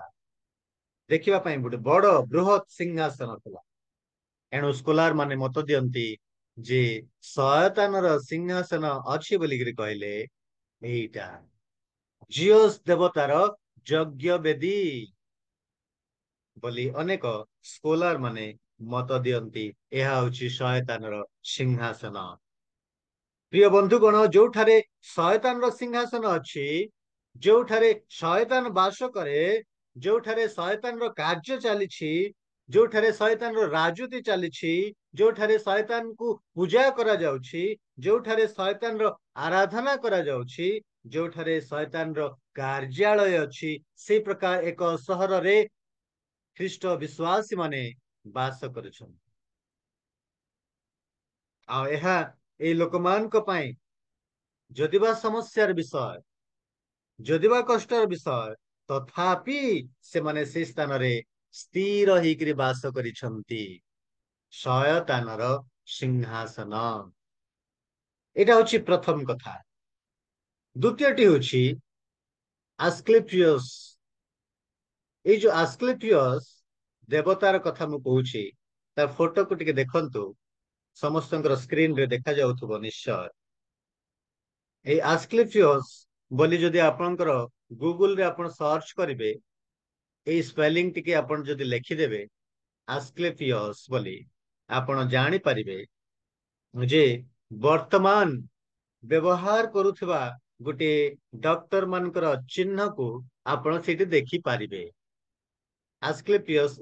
ଦେଖିବା ପାଇଁ ଗୋଟେ ବଡ ବୃହତ ସିଂହାସନ ଥିଲା। ଏଣୁ ସ୍କଲାର ମାନେ ମତ ଦିଅନ୍ତି ଯେ ଶୟତାନର ସିଂହାସନ ଅଛି ବୋଲିକିରି କହିଲେ ଏଇଟା ଜିଓସ୍ ଦେବତାର ଯଜ୍ଞ ବେଦୀ ବୋଲି ଅନେକ ସ୍କଲାର ମାନେ ମତ ଦିଅନ୍ତି। ଏହା ହଉଛି ଶୟତାନର ସିଂହାସନ। ପ୍ରିୟ ବନ୍ଧୁଗଣ, ଯୋଉଠାରେ ଶୟତାନର ସିଂହାସନ ଅଛି, ଯୋଉଠାରେ ଶୟତାନ ବାସ କରେ, ଯୋଉଠାରେ ଶୟତାନର କାର୍ଯ୍ୟ ଚାଲିଛି, ଯୋଉଠାରେ ଶୟତାନର ରାଜୁତି ଚାଲିଛି, ଯୋଉଠାରେ ଶୟତାନକୁ ପୂଜା କରାଯାଉଛି, ଯୋଉଠାରେ ଶୟତାନର ଆରାଧନା କରାଯାଉଛି, ଯୋଉଠାରେ ଶୟତାନର କାର୍ଯ୍ୟାଳୟ ଅଛି, ସେଇ ପ୍ରକାର ଏକ ସହରରେ ଖ୍ରୀଷ୍ଟ ବିଶ୍ୱାସୀ ମାନେ ବାସ କରୁଛନ୍ତି। ଆଉ ଏହା ଏଇ ଲୋକମାନଙ୍କ ପାଇଁ ଯଦିବା ସମସ୍ୟାର ବିଷୟ, ଯଦିବା କଷ୍ଟର ବିଷୟ, ତଥାପି ସେମାନେ ସେ ସ୍ଥାନରେ ସ୍ଥିର ହେଇକିରି ବାସ କରିଛନ୍ତି। ଶୟତାନର ସିଂହାସନ, ଏଇଟା ହଉଛି ପ୍ରଥମ କଥା। ଦ୍ଵିତୀୟଟି ହଉଛି ଆସ୍କ୍ଲେପିୟସ୍। ଏଇ ଯୋଉ ଆସ୍କ୍ଲେପିୟସ୍ ଦେବତାର କଥା ମୁଁ କହୁଛି, ତା ଫଟୋକୁ ଟିକେ ଦେଖନ୍ତୁ, ସମସ୍ତଙ୍କର ସ୍କ୍ରିନରେ ଦେଖାଯାଉଥିବ ନିଶ୍ଚୟ। ଏଇ ଆସ୍କ୍ଲେପିୟସ୍ ବୋଲି ଯଦି ଆପଣଙ୍କର ଗୁଗୁଲରେ ଆପଣ ସର୍ଚ୍ଚ କରିବେ, ଏଇ ସ୍ପେଲିଂ ଟିକେ ଆପଣ ଯଦି ଲେଖିଦେବେ ଆସ୍କ୍ଲେପିୟସ୍ ବୋଲି, ଆପଣ ଜାଣିପାରିବେ ଯେ ବର୍ତ୍ତମାନ ବ୍ୟବହାର କରୁଥିବା ଗୋଟେ ଡକ୍ଟର ମାନଙ୍କର ଚିହ୍ନକୁ ଆପଣ ସେଇଠି ଦେଖିପାରିବେ। ଆସ୍କ୍ଲେପିୟସ୍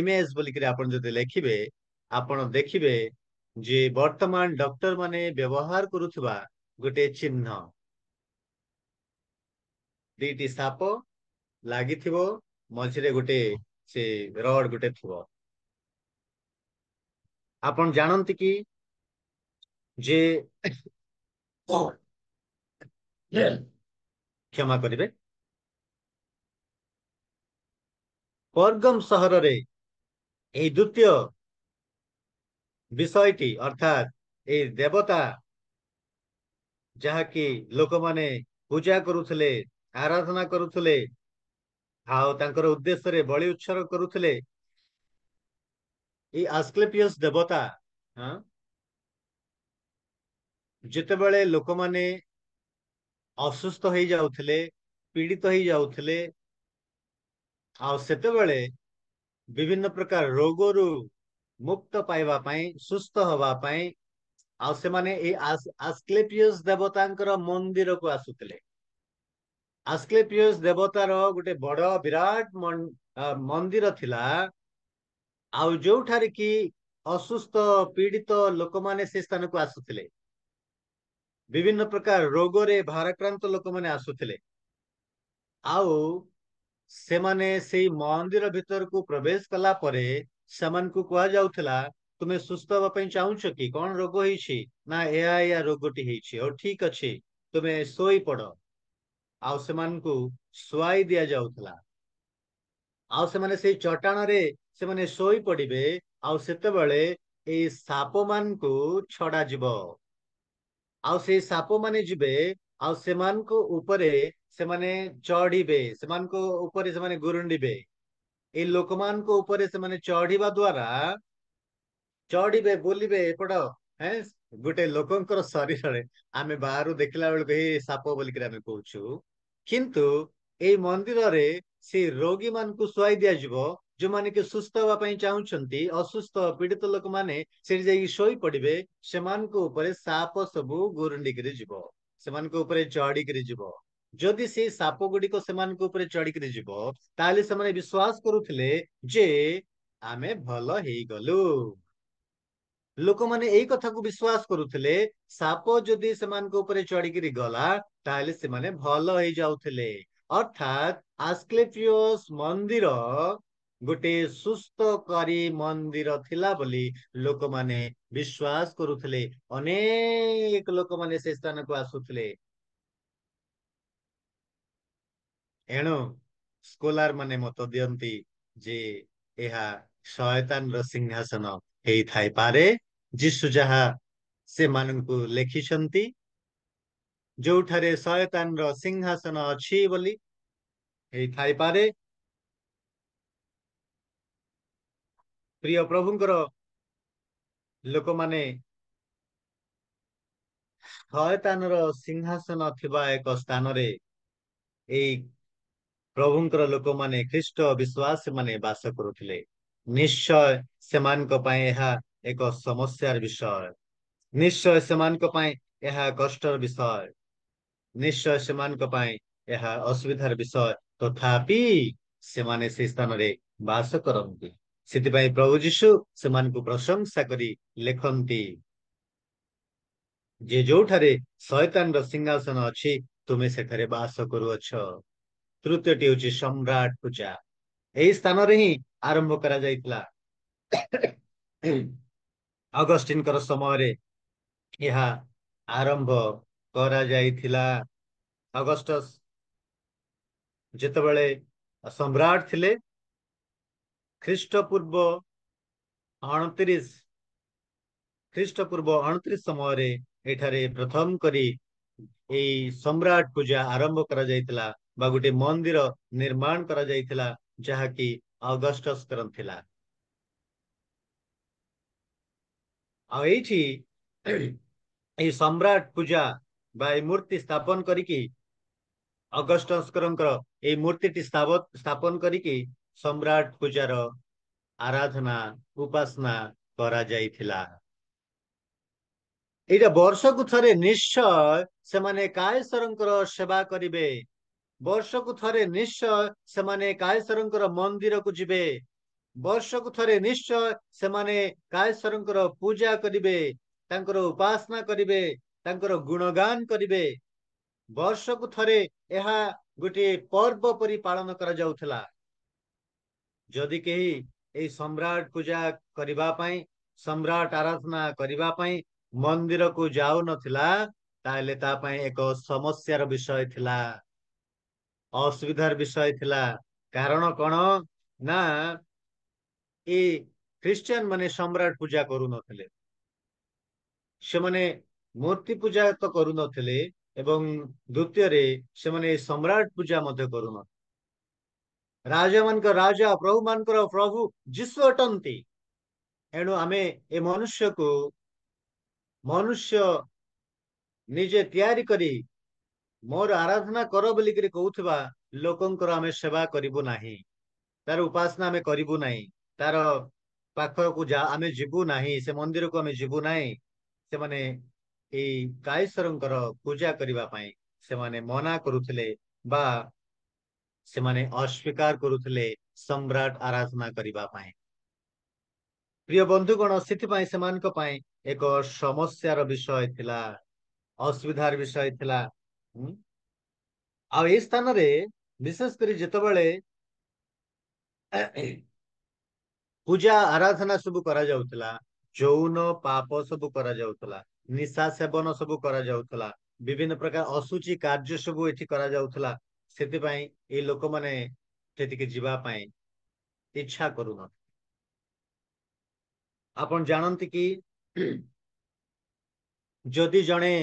ଇମେଜ ବୋଲିକିରି ଆପଣ ଯଦି ଲେଖିବେ, ଆପଣ ଦେଖିବେ ଯେ ବର୍ତ୍ତମାନ ଡକ୍ଟର ମାନେ ବ୍ୟବହାର କରୁଥିବା ଗୋଟେ ଚିହ୍ନ, ଦିଟି ସାପ ଲାଗିଥିବ, ମଝିରେ ଗୋଟେ ସେ ରଡ ଗୋଟେ ଥିବ। ଆପଣ ଜାଣନ୍ତି କି ଯେ କ୍ଷମା କରିବେ, ପର୍ଗମ ସହରରେ ଏଇ ଦ୍ଵିତୀୟ ବିଷୟଟି, ଅର୍ଥାତ୍ ଏଇ ଦେବତା ଯାହାକି ଲୋକମାନେ ପୂଜା କରୁଥିଲେ, ଆରାଧନା କରୁଥିଲେ, ଆଉ ତାଙ୍କର ଉଦ୍ଦେଶ୍ୟରେ ବଳି ଉତ୍ସର୍ଗ କରୁଥିଲେ, ଏଇ ଆସ୍କ୍ଲେପିୟସ୍ ଦେବତା ଯେତେବେଳେ ଲୋକମାନେ ଅସୁସ୍ଥ ହେଇ ଯାଉଥିଲେ, ପୀଡ଼ିତ ହେଇ ଯାଉଥିଲେ, ଆଉ ସେତେବେଳେ ବିଭିନ୍ନ ପ୍ରକାର ରୋଗରୁ ମୁକ୍ତ ପାଇବା ପାଇଁ, ସୁସ୍ଥ ହବା ପାଇଁ, ଆଉ ସେମାନେ ଏଇ ଆସ୍କ୍ଲେପିୟସ୍ ଦେବତାଙ୍କର ମନ୍ଦିରକୁ ଆସୁଥିଲେ। ଆସ୍କ୍ଲେପିୟସ୍ ଦେବତାର ଗୋଟେ ବଡ ବିରାଟ ମନ୍ଦିର ଥିଲା, ଆଉ ଯୋଉଠାରେ କି ଅସୁସ୍ଥ ପୀଡ଼ିତ ଲୋକମାନେ ସେ ସ୍ଥାନକୁ ଆସୁଥିଲେ। ବିଭିନ୍ନ ପ୍ରକାର ରୋଗରେ ଭାରାକ୍ରାନ୍ତ ଲୋକମାନେ ଆସୁଥିଲେ, ଆଉ ସେମାନେ ସେଇ ମନ୍ଦିର ଭିତରକୁ ପ୍ରବେଶ କଲା ପରେ ସେମାନଙ୍କୁ କୁହାଯାଉଥିଲା, ତୁମେ ସୁସ୍ଥ ହବା ପାଇଁ ଚାହୁଁଛ କି? କଣ ରୋଗ ହେଇଛି? ନା ଏୟା ରୋଗଟି ହେଇଛି। ହଉ ଠିକ ଅଛି, ତୁମେ ଶୋଇପଡ। ଆଉ ସେମାନଙ୍କୁ ଶୁଆଇ ଦିଆଯାଉଥିଲା, ଆଉ ସେମାନେ ସେଇ ଚଟାଣରେ ସେମାନେ ଶୋଇ ପଡିବେ, ଆଉ ସେତେବେଳେ ଏଇ ସାପ ମାନଙ୍କୁ ଛଡାଯିବ, ଆଉ ସେଇ ସାପ ମାନେ ଯିବେ, ଆଉ ସେମାନଙ୍କ ଉପରେ ସେମାନେ ଚଢିବେ, ସେମାନଙ୍କ ଉପରେ ସେମାନେ ଗୁରୁଣ୍ଡିବେ। ଏଇ ଲୋକମାନଙ୍କ ଉପରେ ସେମାନେ ଚଢିବା ଦ୍ଵାରା ଚଢିବେ, ବୁଲିବେ ଏପଟ ଗୋଟେ ଲୋକଙ୍କର ଶରୀରରେ ଆମେ ବାହାରୁ ଦେଖିଲା ବେଳକୁ ଏଇ ସାପ ବୋଲିକିରି ଆମେ କହୁଛୁ, କିନ୍ତୁ ଏଇ ମନ୍ଦିରରେ ସେ ରୋଗୀ ମାନଙ୍କୁ ଶୁଆଇ ଦିଆଯିବ। ଯୋଉମାନେ କି ସୁସ୍ଥ ହବା ପାଇଁ ଚାହୁଁଛନ୍ତି, ଅସୁସ୍ଥ ପୀଡ଼ିତ ଲୋକମାନେ ସେଠି ଯାଇକି ଶୋଇ ପଡିବେ, ସେମାନଙ୍କ ଉପରେ ସାପ ସବୁ ଗୁରୁଣ୍ଡିକିରି ଯିବ, ସେମାନଙ୍କ ଉପରେ ଚଢିକିରି ଯିବ। ଯଦି ସେଇ ସାପ ଗୁଡିକ ସେମାନଙ୍କ ଉପରେ ଚଢିକିରି ଯିବ, ତାହେଲେ ସେମାନେ ବିଶ୍ୱାସ କରୁଥିଲେ ଯେ ଆମେ ଭଲ ହେଇଗଲୁ। ଲୋକମାନେ ଏଇ କଥାକୁ ବିଶ୍ୱାସ କରୁଥିଲେ, ସାପ ଯଦି ସେମାନଙ୍କ ଉପରେ ଚଢିକିରି ଗଲା ତାହେଲେ ସେମାନେ ଭଲ ହେଇଯାଉଥିଲେ। ଅର୍ଥାତ୍ ଆସ୍କ୍ଲେପିୟସ୍ ମନ୍ଦିର ଗୋଟେ ସୁସ୍ଥକାରୀ ମନ୍ଦିର ଥିଲା ବୋଲି ଲୋକମାନେ ବିଶ୍ୱାସ କରୁଥିଲେ। ଅନେକ ଲୋକମାନେ ସେ ସ୍ଥାନକୁ ଆସୁଥିଲେ। ଏଣୁ ସ୍କଲାର ମାନେ ମତ ଦିଅନ୍ତି ଯେ ଏହା ଶୟତାନର ସିଂହାସନ ହେଇଥାଇପାରେ। ଯୀଶୁ ଯାହା ସେମାନଙ୍କୁ ଲେଖିଛନ୍ତି, ଯୋଉଠାରେ ଶୟତାନର ସିଂହାସନ ଅଛି ବୋଲି ହେଇଥାଇପାରେ। ପ୍ରିୟ ପ୍ରଭୁଙ୍କର ଲୋକମାନେ, ଶୟତାନର ସିଂହାସନ ଥିବା ଏକ ସ୍ଥାନରେ ଏଇ ପ୍ରଭୁଙ୍କର ଲୋକମାନେ, ଖ୍ରୀଷ୍ଟ ବିଶ୍ୱାସୀ ମାନେ ବାସ କରୁଥିଲେ। ନିଶ୍ଚୟ ସେମାନଙ୍କ ପାଇଁ ଏହା ଏକ ସମସ୍ୟାର ବିଷୟ, ନିଶ୍ଚୟ ସେମାନଙ୍କ ପାଇଁ ଏହା କଷ୍ଟର ବିଷୟ, ନିଶ୍ଚୟ ସେମାନଙ୍କ ପାଇଁ ଏହା ଅସୁବିଧାର ବିଷୟ। ତଥାପି ସେମାନେ ସେ ସ୍ଥାନରେ ବାସ କରନ୍ତି। ସେଥିପାଇଁ ପ୍ରଭୁ ଯୀଶୁ ସେମାନଙ୍କୁ ପ୍ରଶଂସା କରି ଲେଖନ୍ତି ଯେ ଯୋଉଠାରେ ଶୟତାନର ସିଂହାସନ ଅଛି, ତୁମେ ସେଠାରେ ବାସ କରୁଅଛ। ତୃତୀୟଟି ହେଉଛି ସମ୍ରାଟ ପୂଜା। ଏହି ସ୍ଥାନରେ ହିଁ ଆରମ୍ଭ କରାଯାଇଥିଲା। ଅଗଷ୍ଟିନଙ୍କର ସମୟରେ ଏହା ଆରମ୍ଭ କରାଯାଇଥିଲା। ଅଗଷ୍ଟସ ଯେତେବେଳେ ସମ୍ରାଟ ଥିଲେ, ଖ୍ରୀଷ୍ଟପୂର୍ବ 29 ସମୟରେ ଏଠାରେ ପ୍ରଥମ କରି ଏଇ ସମ୍ରାଟ ପୂଜା ଆରମ୍ଭ କରାଯାଇଥିଲା, ବା ଗୋଟେ ମନ୍ଦିର ନିର୍ମାଣ କରାଯାଇଥିଲା, ଯାହାକି ଅଗଷ୍ଟସଙ୍କର ଥିଲା। ଆଉ ଏଇଠି ଏଇ ସମ୍ରାଟ ପୂଜା ବା ଏଇ ମୂର୍ତ୍ତି ସ୍ଥାପନ କରିକି, ଅଗଷ୍ଟସଙ୍କର ଏଇ ମୂର୍ତ୍ତିଟି ସ୍ଥାପନ କରିକି ସମ୍ରାଟ ପୂଜାର ଆରାଧନା, ଉପାସନା କରାଯାଇଥିଲା। ଏଇଟା ବର୍ଷକୁ ଥରେ ନିଶ୍ଚୟ ସେମାନେ କାୟସରଙ୍କର ସେବା କରିବେ। ବର୍ଷକୁ ଥରେ ନିଶ୍ଚୟ ସେମାନେ କାୟସରଙ୍କର ମନ୍ଦିରକୁ ଯିବେ। ବର୍ଷକୁ ଥରେ ନିଶ୍ଚୟ ସେମାନେ କାୟସରଙ୍କର ପୂଜା କରିବେ, ତାଙ୍କର ଉପାସନା କରିବେ, ତାଙ୍କର ଗୁଣଗାନ କରିବେ। ବର୍ଷକୁ ଥରେ ଏହା ଗୋଟିଏ ପର୍ବ ପରି ପାଳନ କରାଯାଉଥିଲା। ଯଦି କେହି ଏଇ ସମ୍ରାଟ ପୂଜା କରିବା ପାଇଁ, ସମ୍ରାଟ ଆରାଧନା କରିବା ପାଇଁ ମନ୍ଦିରକୁ ଯାଉନଥିଲା, ତାହେଲେ ତା ପାଇଁ ଏକ ସମସ୍ୟାର ବିଷୟ ଥିଲା, ଅସୁବିଧାର ବିଷୟ ଥିଲା। କାରଣ କଣ ନା, ଏଇ ଖ୍ରୀଷ୍ଟିଆନ ମାନେ ସମ୍ରାଟ ପୂଜା କରୁନଥିଲେ, ସେମାନେ ମୂର୍ତ୍ତି ପୂଜା ତ କରୁନଥିଲେ, ଏବଂ ଦ୍ଵିତୀୟରେ ସେମାନେ ସମ୍ରାଟ ପୂଜା ମଧ୍ୟ କରୁନଥିଲେ। ରାଜା ମାନଙ୍କର ରାଜା, ପ୍ରଭୁ ମାନଙ୍କର ପ୍ରଭୁ ଯୀଶୁ ଅଟନ୍ତି। ଏଣୁ ଆମେ ଏ ମନୁଷ୍ୟ ନିଜେ ତିଆରି କରି ମୋର ଆରାଧନା କର ବୋଲିକିରି କହୁଥିବା ଲୋକଙ୍କର ଆମେ ସେବା କରିବୁ ନାହିଁ, ତାର ଉପାସନା ଆମେ କରିବୁ ନାହିଁ, ତାର ପାଖକୁ ଆମେ ଯିବୁ ନାହିଁ, ସେ ମନ୍ଦିରକୁ ଆମେ ଯିବୁ ନାହିଁ। ସେମାନେ ଏଇ କାଇସରଙ୍କର ପୂଜା କରିବା ପାଇଁ ସେମାନେ ମନା କରୁଥିଲେ ବା ସେମାନେ ଅସ୍ୱୀକାର କରୁଥିଲେ ସମ୍ରାଟ ଆରାଧନା କରିବା ପାଇଁ। ପ୍ରିୟ ବନ୍ଧୁଗଣ, ସେଥିପାଇଁ ସେମାନଙ୍କ ପାଇଁ ଏକ ସମସ୍ୟାର ବିଷୟ ଥିଲା, ଅସୁବିଧାର ବିଷୟ ଥିଲା। ଆଉ ଏଇ ସ୍ଥାନରେ ବିଶେଷ କରି ଯେତେବେଳେ ପୂଜା ଆରାଧନା ସବୁ କରାଯାଉଥିଲା, ଯୌନ ପାପ ସବୁ କରାଯାଉଥିଲା, ନିଶା ସେବନ ସବୁ କରାଯାଉଥିଲା, ବିଭିନ୍ନ ପ୍ରକାର ଅଶୁଚି କାର୍ଯ୍ୟ ସବୁ ଏଠି କରାଯାଉଥିଲା। ସେଥିପାଇଁ ଏଇ ଲୋକମାନେ ସେଠିକି ଯିବା ପାଇଁ ଇଚ୍ଛା କରୁନଥିଲେ। ଆପଣ ଜାଣନ୍ତି କି ଯଦି ଜଣେ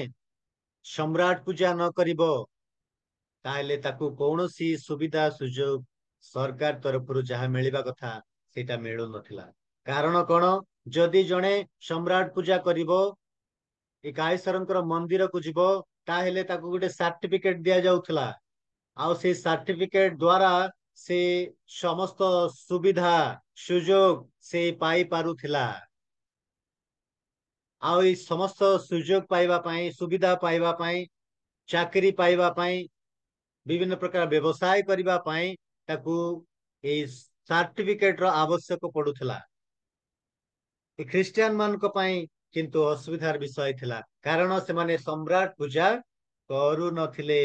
ସମ୍ରାଟ ପୂଜା ନ କରିବ ତାହେଲେ ତାକୁ କୌଣସି ସୁବିଧା ସୁଯୋଗ ସରକାର ତରଫରୁ ଯାହା ମିଳିବା କଥା ସେଇଟା ମିଳୁନଥିଲା। କାରଣ କଣ? ଯଦି ଜଣେ ସମ୍ରାଟ ପୂଜା କରିବ, ଏ କାଇସରଙ୍କର ମନ୍ଦିରକୁ ଯିବ, ତାହେଲେ ତାକୁ ଗୋଟେ ସାର୍ଟିଫିକେଟ ଦିଆଯାଉଥିଲା। ଆଉ ସେଇ ସାର୍ଟିଫିକେଟ ଦ୍ଵାରା ସେ ସମସ୍ତ ସୁବିଧା ସୁଯୋଗ ସେ ପାଇପାରୁଥିଲା। ଆଉ ଏଇ ସମସ୍ତ ସୁଯୋଗ ପାଇବା ପାଇଁ, ସୁବିଧା ପାଇବା ପାଇଁ, ଚାକିରି ପାଇବା ପାଇଁ, ବିଭିନ୍ନ ପ୍ରକାର ବ୍ୟବସାୟ କରିବା ପାଇଁ ତାକୁ ଏଇ ସାର୍ଟିଫିକେଟ ର ଆବଶ୍ୟକ ପଡୁଥିଲା। ଏ ଖ୍ରୀଷ୍ଟିଆନ ମାନଙ୍କ ପାଇଁ କିନ୍ତୁ ଅସୁବିଧାର ବିଷୟ ଥିଲା, କାରଣ ସେମାନେ ସମ୍ରାଟ ପୂଜା କରୁନଥିଲେ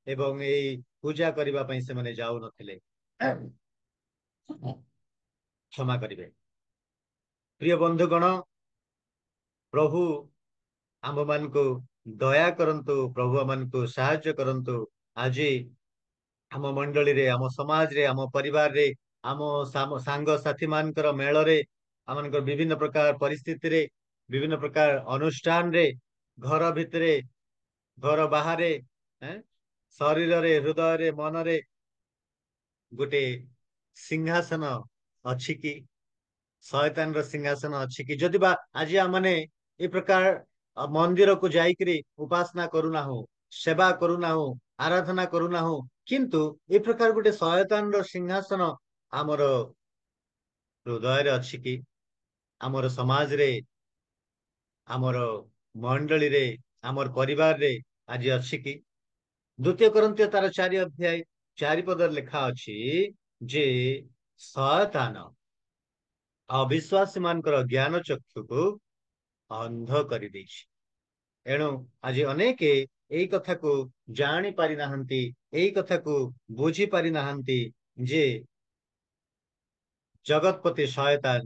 ଏବଂ ଏଇ ପୂଜା କରିବା ପାଇଁ ସେମାନେ ଯାଉନଥିଲେ। କ୍ଷମା କରିବେ। ପ୍ରିୟ ବନ୍ଧୁଗଣ, ପ୍ରଭୁ ଆମ୍ଭମାନଙ୍କୁ ଦୟା କରନ୍ତୁ, ପ୍ରଭୁ ଆମମାନଙ୍କୁ ସାହାଯ୍ୟ କରନ୍ତୁ। ଆଜି ଆମ ମଣ୍ଡଳୀରେ, ଆମ ସମାଜରେ, ଆମ ପରିବାରରେ, ଆମ ସାଙ୍ଗସାଥି ମାନଙ୍କର ମେଳରେ, ଆମମାନଙ୍କର ବିଭିନ୍ନ ପ୍ରକାର ପରିସ୍ଥିତିରେ, ବିଭିନ୍ନ ପ୍ରକାର ଅନୁଷ୍ଠାନରେ, ଘର ଭିତରେ, ଘର ବାହାରେ, ଶରୀରରେ, ହୃଦୟରେ, ମନରେ ଗୋଟେ ସିଂହାସନ ଅଛି କି? ଶୟତାନର ସିଂହାସନ ଅଛି କି? ଯଦି ବା ଆଜି ଆମମାନେ ଏ ପ୍ରକାର ମନ୍ଦିରକୁ ଯାଇକିରି ଉପାସନା କରୁନାହୁଁ, ସେବା କରୁନାହୁଁ, ଆରାଧନା କରୁନାହୁଁ, କିନ୍ତୁ ଏ ପ୍ରକାର ଗୋଟେ ଶୟତାନର ସିଂହାସନ ଆମର ହୃଦୟରେ ଅଛି କି? ଆମର ସମାଜରେ, ଆମର ମଣ୍ଡଳୀରେ, ଆମର ପରିବାରରେ ଆଜି ଅଛି କି? ଦ୍ୱିତୀୟ କରିନ୍ଥୀୟ ତାର 4 ଅଧ୍ୟାୟ 4 ପଦରେ ଲେଖା ଅଛି ଯେ ଶୟତାନ ଅବିଶ୍ୱାସୀ ମାନଙ୍କର ଜ୍ଞାନ ଚକ୍ଷୁକୁ ଅନ୍ଧ କରିଦେଇଛି। ଏଣୁ ଆଜି ଅନେକ ଏଇ କଥାକୁ ଜାଣି ପାରିନାହାନ୍ତି, ଏଇ କଥାକୁ ବୁଝି ପାରିନାହାନ୍ତି ଯେ ଜଗତପତି ଶୟତାନ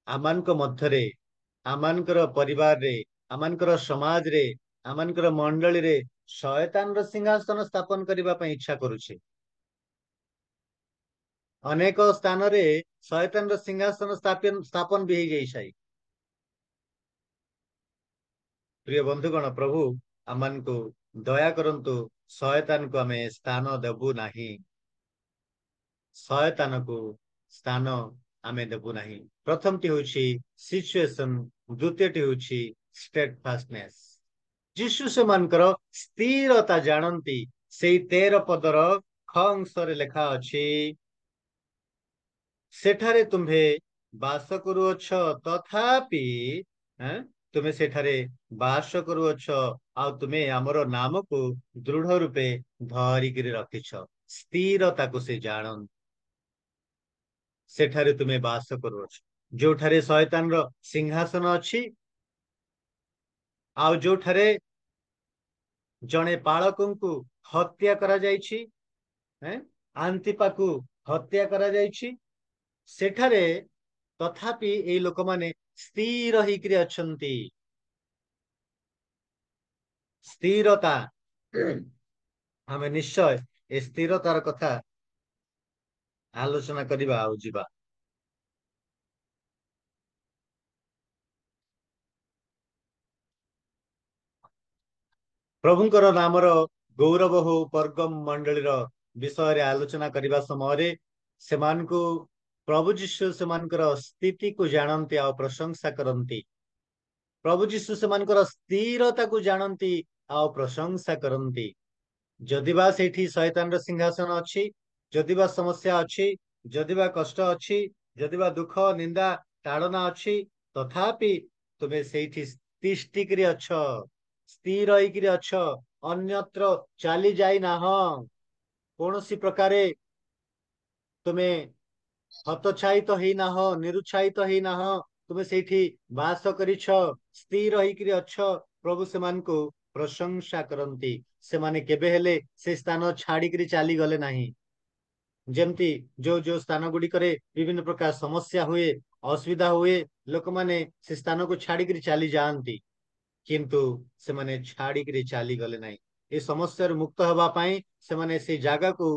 ଆମମାନଙ୍କ ମଧ୍ୟରେ, ଆମମାନଙ୍କର ପରିବାରରେ, ଆମମାନଙ୍କର ସମାଜରେ, ଆମମାନଙ୍କର ମଣ୍ଡଳୀରେ ଶୟତାନର ସିଂହାସନ ସ୍ଥାପନ କରିବା ପାଇଁ ଇଚ୍ଛା କରୁଛି। ଅନେକ ସ୍ଥାନରେ ଶୟତାନର ସିଂହାସନ ସ୍ଥାପନ ବି ହେଇଯାଇଛି। ପ୍ରିୟ ବନ୍ଧୁଗଣ, ପ୍ରଭୁ ଆମମାନଙ୍କୁ ଦୟା କରନ୍ତୁ, ଶୟତାନକୁ ଆମେ ସ୍ଥାନ ଦେବୁ ନାହିଁ। ଶୟତାନକୁ ସ୍ଥାନ ଆମେ ଦେବୁ ନାହିଁ। ପ୍ରଥମଟି ହେଉଛି ସିଚୁଏସନ, ଦ୍ୱିତୀୟଟି ହେଉଛି ଷ୍ଟେଡଫାଷ୍ଟନେସ୍। ଯୀଶୁ ସେମାନଙ୍କର ସ୍ଥିରତା ଜାଣନ୍ତି। ସେଇ 13 ପଦର ଖ ଅଂଶରେ ଲେଖା ଅଛି, ସେଠାରେ ତୁମ୍ଭେ ବାସ କରୁଅଛ, ତଥାପି ତୁମେ ସେଠାରେ ବାସ କରୁଅଛ, ଆଉ ତୁମେ ଆମର ନାମକୁ ଦୃଢ ରୂପେ ଧରିକିରି ରଖିଛ। ସ୍ଥିରତାକୁ ସେ ଜାଣନ୍ତି। ସେଠାରେ ତୁମେ ବାସ କରୁଅଛ, ଯୋଉଠାରେ ଶୟତାନର ସିଂହାସନ ଅଛି, ଆଉ ଯୋଉଠାରେ ଜଣେ ପାଳକଙ୍କୁ ହତ୍ୟା କରାଯାଇଛି, ଆନ୍ତିପାକୁ ହତ୍ୟା କରାଯାଇଛି, ସେଠାରେ ତଥାପି ଏଇ ଲୋକମାନେ ସ୍ଥିର ହେଇକିରି ଅଛନ୍ତି। ସ୍ଥିରତା, ଆମେ ନିଶ୍ଚୟ ଏ ସ୍ଥିରତାର କଥା ଆଲୋଚନା କରିବା ଆଉ ଯିବା। ପ୍ରଭୁଙ୍କର ନାମର ଗୌରବ ହଉ। ପର୍ଗମ ମଣ୍ଡଳୀର ବିଷୟରେ ଆଲୋଚନା କରିବା ସମୟରେ ସେମାନଙ୍କୁ ପ୍ରଭୁ ଯୀଶୁ ସେମାନଙ୍କର ସ୍ଥିତିକୁ ଜାଣନ୍ତି ଆଉ ପ୍ରଶଂସା କରନ୍ତି। प्रभु जीशु सेमानकर स्थिरता को जानती आ प्रशंसा करती जदिबा सेठी शैतान सिंहासन अच्छी जदिबा समस्या अच्छी जदिबा कष्ट अच्छी जदिबा दुख निंदा ताड़ना अच्छी तथापि तुमे सेठी तिष्टिकरी अछ स्थिर होइकरी अछ अन्यत्र चली जाई ना कौनसी प्रकारे तुमे हतोत्साहित होना निरुत्साहित होना तुमे सेठी बास करिछ स्थिर होइकरी अछ प्रभु सेमानकु प्रशंसा करती से माने केबे हेले से स्थान छाड़िकरी चली गले नहीं जेमती जो जो स्थान गुड़ी करे विभिन्न प्रकार समस्या हुए असुविधा हुए लोक माने से स्थान को छाड़िकरी चली जाती किंतु से माने छाड़िकरी चली गले नहीं ये समस्या मुक्त हवा पाई से माने से जागा को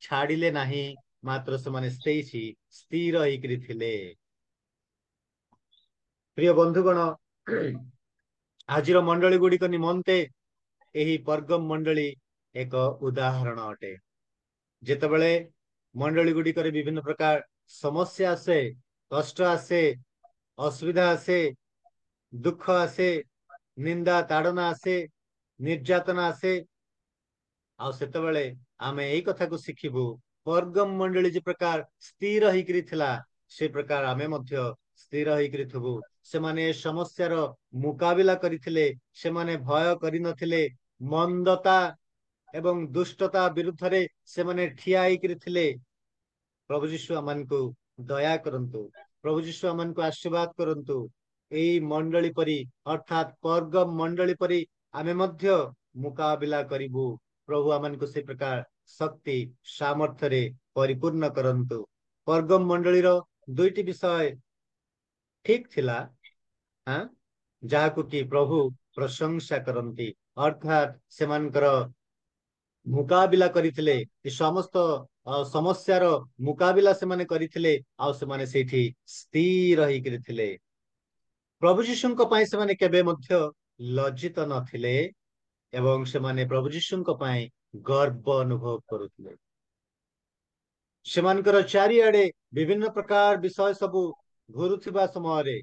छाड़िले नहीं मात्र से माने स्थिर होइकरी थिले प्रिय बंधुगण आजिर मंडली गुड़िक निमंते यही परगम मंडली एक उदाहरण अटे जेतेबेले मंडली गुड़िक विभिन्न प्रकार समस्या आसे कष्ट आसे असुविधा आसे दुख आसे निंदा ताड़ना आसे निर्यातना आसे आते आमे यही कथा को शिखिबू परगम मंडली जे प्रकार स्थिर होइकरी थिला से प्रकार आमे मध्य स्थिर होइकरी थबू से माने समस्यार मुकाबिला करिथिले से माने भय करि नथिले मंदता एवं दुष्टता विरुद्ध रे से माने ठिया होइकरी थिले प्रभु यीशु आमनको दया करंतु प्रभु यीशु आमनको आशीर्वाद करंतु एई मंडली परी अर्थात परगम मंडली परी आमे मध्य मुकाबिला करिबू प्रभु आमनको से प्रकार शक्ति सामर्थ्य रे परिपूर्ण करंतु परगम मंडली रो दुईटी विषय ठीक थिला हाँ जाहाको कि प्रभु प्रशंसा करंती अर्थात सेमानकर मुकाबिला करिथिले ए समस्त समस्यार मुकाबिला से माने करिथिले आ से माने सेठी स्थिर होइकरी थिले प्रभु यीशुଙ୍କ ପାଇଁ ସେମାନେ କେବେ ମଧ୍ୟ ଲଜ୍ଜିତ ନଥିଲେ ଏବଂ ସେମାନେ ପ୍ରଭୁ ଯୀଶୁଙ୍କ ପାଇଁ गर्व अनुभव करुଥିଲେ ସେମାନଙ୍କର ଚାରିଆଡେ ବିଭିନ୍ନ ପ୍ରକାର ବିଷୟ ସବୁ ଘୁରୁଥିବା ସମୟରେ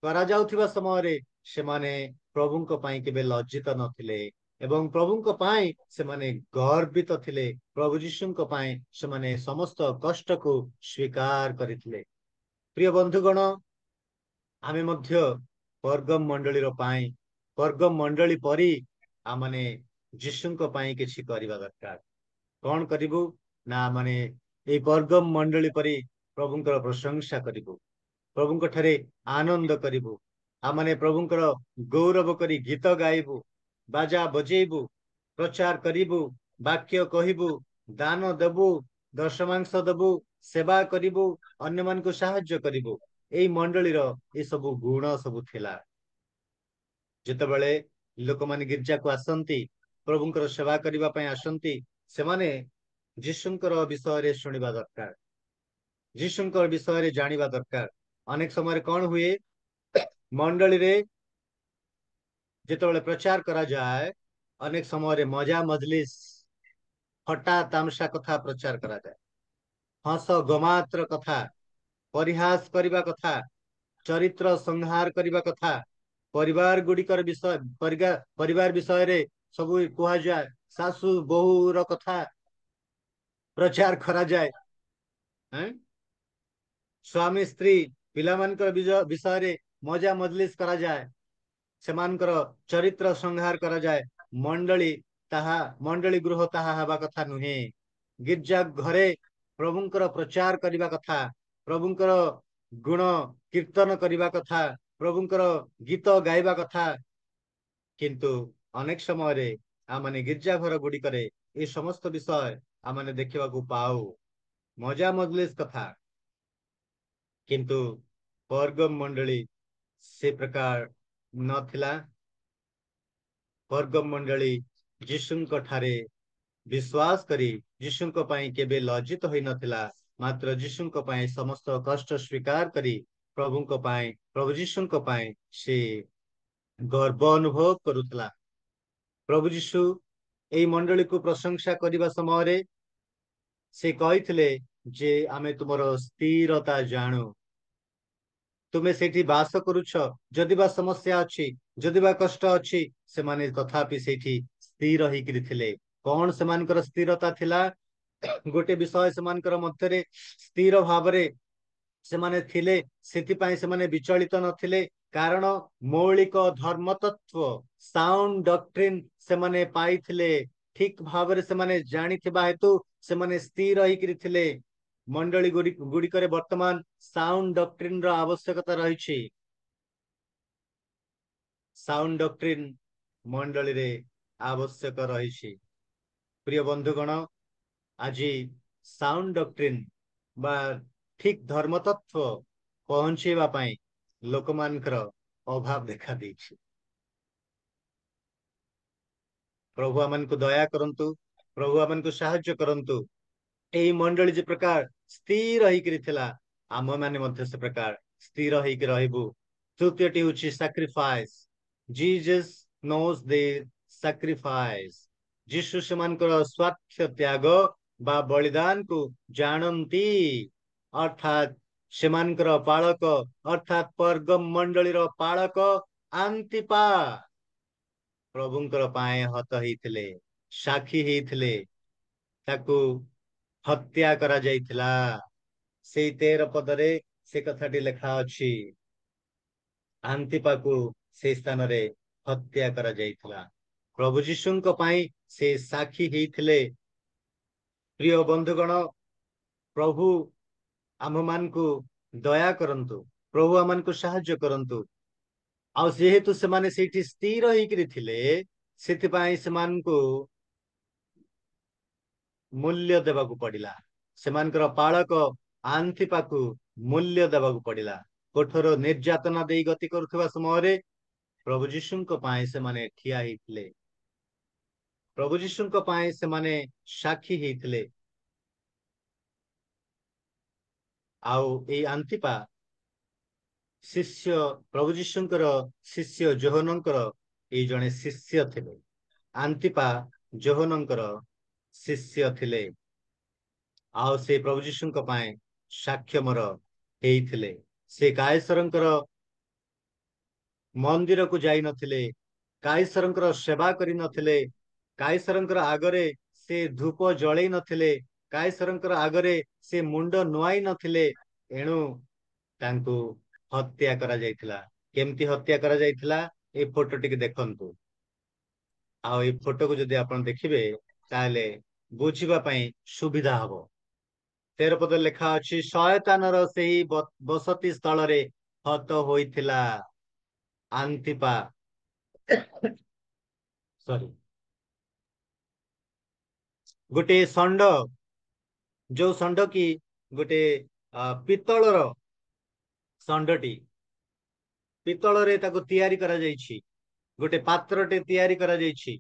କରାଯାଉଥିବା ସମୟରେ ସେମାନେ ପ୍ରଭୁଙ୍କ ପାଇଁ କେବେ ଲଜ୍ଜିତ ନଥିଲେ ଏବଂ ପ୍ରଭୁଙ୍କ ପାଇଁ ସେମାନେ ଗର୍ବିତ ଥିଲେ ପ୍ରଭୁ ଯୀଶୁଙ୍କ ପାଇଁ ସେମାନେ ସମସ୍ତ କଷ୍ଟକୁ ସ୍ୱୀକାର କରିଥିଲେ ପ୍ରିୟ ବନ୍ଧୁଗଣ ଆମେ ମଧ୍ୟ परगम मंडलीर ପାଇଁ परगम मंडली परी आमने यीशुଙ୍କ ପାଇଁ କିଛି କରିବା ଦରକାର कौन करिबु ना माने ए परगम मंडली परी प्रभुଙ୍କର प्रशंसा करिबु प्रभुଙ୍କ ठारे आनंद करिबु आमने प्रभुଙ୍କର गौरव करी गीत गाइबु बाजा बजेइबु प्रचार करिबु वाक्य कहिबु दान देबु दशमांश देबु सेवा करिबु अन्य मान को साहाय्य करिबु एई मंडलीर ए सब गुण सब थिला जेतेबेले लोक माने गिरजा को आसंती प्रभुଙ୍କର सेवा करिबा पय आसंती से माने यीशुଙ୍କର विषय रे सुनिबा दरकार यीशुଙ୍କର विषय रे जानिबा दरकार अनेक समय कौन हुए मंडली रे जेतेबेले प्रचार करा जाए अनेक समय मजा मजलिस हट्टा तामसा कथा प्रचार करा जाए हस गमात्र कथा परिहास करिबा कथा चरित्र संहार करिबा कथा परिवार गुड़िकर विषय परिवार विषय रे सब कह जाए सासु बहुर कथा प्रचार करा जाए स्वामी स्त्री पिला विषय रे मजा मजलिस करा जाए सेमानकर चरित्र संहार करा जाए मंडली गृह ताहा हवा कथा नुहे गिरजा घरे प्रभुंकर प्रचार करिबा कथा प्रभुंकर गुण कीर्तन करिबा कथा प्रभुंकर गीत गाइबा कथा किंतु अनेक समय रे आमने गिरजा घर गुड़ी करे ये समस्त विषय आमने देखा पाऊ मजा मजलिस कथा किंतु परगम मंडली से प्रकार नथिला परगम मंडली यीशुଙ୍କ ठारे विश्वास करी यीशुଙ୍କ ପାଇଁ केबे लज्जित होई नथिला मात्र यीशुଙ୍କ ପାଇଁ समस्त कष्ट स्वीकार करी प्रभुଙ୍କ ପାଇଁ प्रभु यीशुଙ୍କ ପାଇଁ से गर्व अनुभव करुतला प्रभु यीशु एई मंडली को प्रशंसा करिबा समय रे से कहिथिले जे आमे तुमरो स्थिरता जानू ତୁମେ ସେଇଠି ବାସ କରୁଛ, ଯଦି ବା ସମସ୍ୟା ଅଛି, ଯଦି ବା କଷ୍ଟ ଅଛି, ସେମାନେ ତଥାପି ସେଇଠି ସ୍ଥିର ହେଇକିରି ଥିଲେ। କଣ ସେମାନଙ୍କର ସ୍ଥିରତା ଥିଲା? ଗୋଟେ ବିଷୟ ସେମାନଙ୍କର ମଧ୍ୟରେ ସ୍ଥିର ଭାବରେ ସେମାନେ ଥିଲେ, ସେଥିପାଇଁ ସେମାନେ ବିଚଳିତ ନଥିଲେ। କାରଣ ମୌଳିକ ଧର୍ମ ତତ୍ଵ ସାଉଣ୍ଡ ଡକ୍ଟ୍ରିନ ସେମାନେ ପାଇଥିଲେ। ଠିକ ଭାବରେ ସେମାନେ ଜାଣିଥିବା ହେତୁ ସେମାନେ ସ୍ଥିର ହେଇକିରି ଥିଲେ। ମଣ୍ଡଳୀ ଗୁଡିକରେ ବର୍ତ୍ତମାନ ସାଉଣ୍ଡ ଡକ୍ଟ୍ରିନ ର ଆବଶ୍ୟକତା ରହିଛି। ସାଉଣ୍ଡ ଡକ୍ଟ୍ରିନ ମଣ୍ଡଳୀରେ ଆବଶ୍ୟକ ରହିଛି। ପ୍ରିୟ ବନ୍ଧୁଗଣ, ଆଜି ସାଉଣ୍ଡ ଡକ୍ଟ୍ରିନ ବା ଠିକ ଧର୍ମ ତତ୍ଵ ପହଞ୍ଚେଇବା ପାଇଁ ଲୋକମାନଙ୍କର ଅଭାବ ଦେଖା ଦେଇଛି। ପ୍ରଭୁ ଆମମାନଙ୍କୁ ଦୟା କରନ୍ତୁ, ପ୍ରଭୁ ଆମମାନଙ୍କୁ ସାହାଯ୍ୟ କରନ୍ତୁ। ଏଇ ମଣ୍ଡଳୀ ଯେ ପ୍ରକାର ସ୍ଥିର ହେଇକିରି ଥିଲା, ଆମ ମାନେ ମଧ୍ୟ ସେ ପ୍ରକାର ସ୍ଥିର ହେଇକି ରହିବୁ। ତୃତୀୟଟି ହଉଛି sacrifice. Jesus knows their sacrifice. ଯୀଶୁ ସେମାନଙ୍କର ସ୍ୱାର୍ଥ ତ୍ୟାଗ ବା ବଳିଦାନକୁ ଜାଣନ୍ତି। ଅର୍ଥାତ ସେମାନଙ୍କର ପାଳକ, ଅର୍ଥାତ ପର୍ଗମ ମଣ୍ଡଳୀର ପାଳକ ଆନ୍ତିପା ପ୍ରଭୁଙ୍କର ପାଇଁ ହତ ହେଇଥିଲେ, ସାକ୍ଷୀ ହେଇଥିଲେ, ତାକୁ ହତ୍ୟା କରାଯାଇଥିଲା। ସେଇ 13 ପଦରେ ସେ କଥାଟି ଲେଖା ଅଛି। ଆନ୍ତିପାକୁ ସେଇ ସ୍ଥାନରେ ହତ୍ୟା କରାଯାଇଥିଲା। ପ୍ରଭୁ ଯୀଶୁଙ୍କ ପାଇଁ ସେ ସାକ୍ଷୀ ହେଇଥିଲେ। ପ୍ରିୟ ବନ୍ଧୁଗଣ, ପ୍ରଭୁ ଆମମାନଙ୍କୁ ଦୟା କରନ୍ତୁ, ପ୍ରଭୁ ଆମମାନଙ୍କୁ ସାହାଯ୍ୟ କରନ୍ତୁ। ଆଉ ଯେହେତୁ ସେମାନେ ସେଇଠି ସ୍ଥିର ହେଇକିରି ଥିଲେ, ସେଥିପାଇଁ ସେମାନଙ୍କୁ ମୂଲ୍ୟ ଦେବାକୁ ପଡିଲା। ସେମାନଙ୍କର ପାଳକ ଆନ୍ତିପାକୁ ମୂଲ୍ୟ ଦେବାକୁ ପଡିଲା। କଠୋର ନିର୍ଯାତନା ଦେଇ ଗତି କରୁଥିବା ସମୟରେ ପ୍ରଭୁ ଯୀଶୁଙ୍କ ପାଇଁ ସେମାନେ ଠିଆ ହେଇଥିଲେ। ପ୍ରଭୁ ଯୀଶୁଙ୍କ ପାଇଁ ସେମାନେ ସାକ୍ଷୀ ହେଇଥିଲେ। ଆଉ ଏଇ ଆନ୍ତିପା ଶିଷ୍ୟ, ପ୍ରଭୁ ଯୀଶୁଙ୍କର ଶିଷ୍ୟ ଯୋହନଙ୍କର ଏଇ ଜଣେ ଶିଷ୍ୟ ଥିଲେ। ଆନ୍ତିପା ଯୋହନଙ୍କର ଶିଷ୍ୟ ଥିଲେ। ଆଉ ସେ ପ୍ରଭୁ ଯୀଶୁଙ୍କ ପାଇଁ ସାକ୍ଷମର ହେଇଥିଲେ। ସେ କାୟସରଙ୍କର ମନ୍ଦିରକୁ ଯାଇ ନଥିଲେ, କାଇସରଙ୍କର ସେବା କରି ନଥିଲେ, କାଇସରଙ୍କର ଆଗରେ ସେ ଧୂପ ଜଳେଇ ନଥିଲେ, କାଇସରଙ୍କର ଆଗରେ ସେ ମୁଣ୍ଡ ନୁଆଇ ନଥିଲେ। ଏଣୁ ତାଙ୍କୁ ହତ୍ୟା କରାଯାଇଥିଲା। କେମିତି ହତ୍ୟା କରାଯାଇଥିଲା? এই ଫଟୋ ଟିକେ ଦେଖନ୍ତୁ। ଆଉ এই ଫଟୋକୁ ଯଦି ଆପଣ ଦେଖିବେ, ତାହେଲେ ବୁଝିବା ପାଇଁ ସୁବିଧା ହବ। 13 ପଦରେ ଲେଖା ଅଛି, ଶୟତାନର ସେହି ବସତି ସ୍ଥଳରେ ହତ ହୋଇଥିଲା ଆନ୍ତିପା। ସରି, ଗୋଟେ ଷଣ୍ଡ, ଯୋଉ ଷଣ୍ଡ କି ଗୋଟେ ପିତ୍ତଳର ଷଣ୍ଡଟି, ପିତ୍ତଳରେ ତାକୁ ତିଆରି କରାଯାଇଛି, ଗୋଟେ ପାତ୍ରଟେ ତିଆରି କରାଯାଇଛି।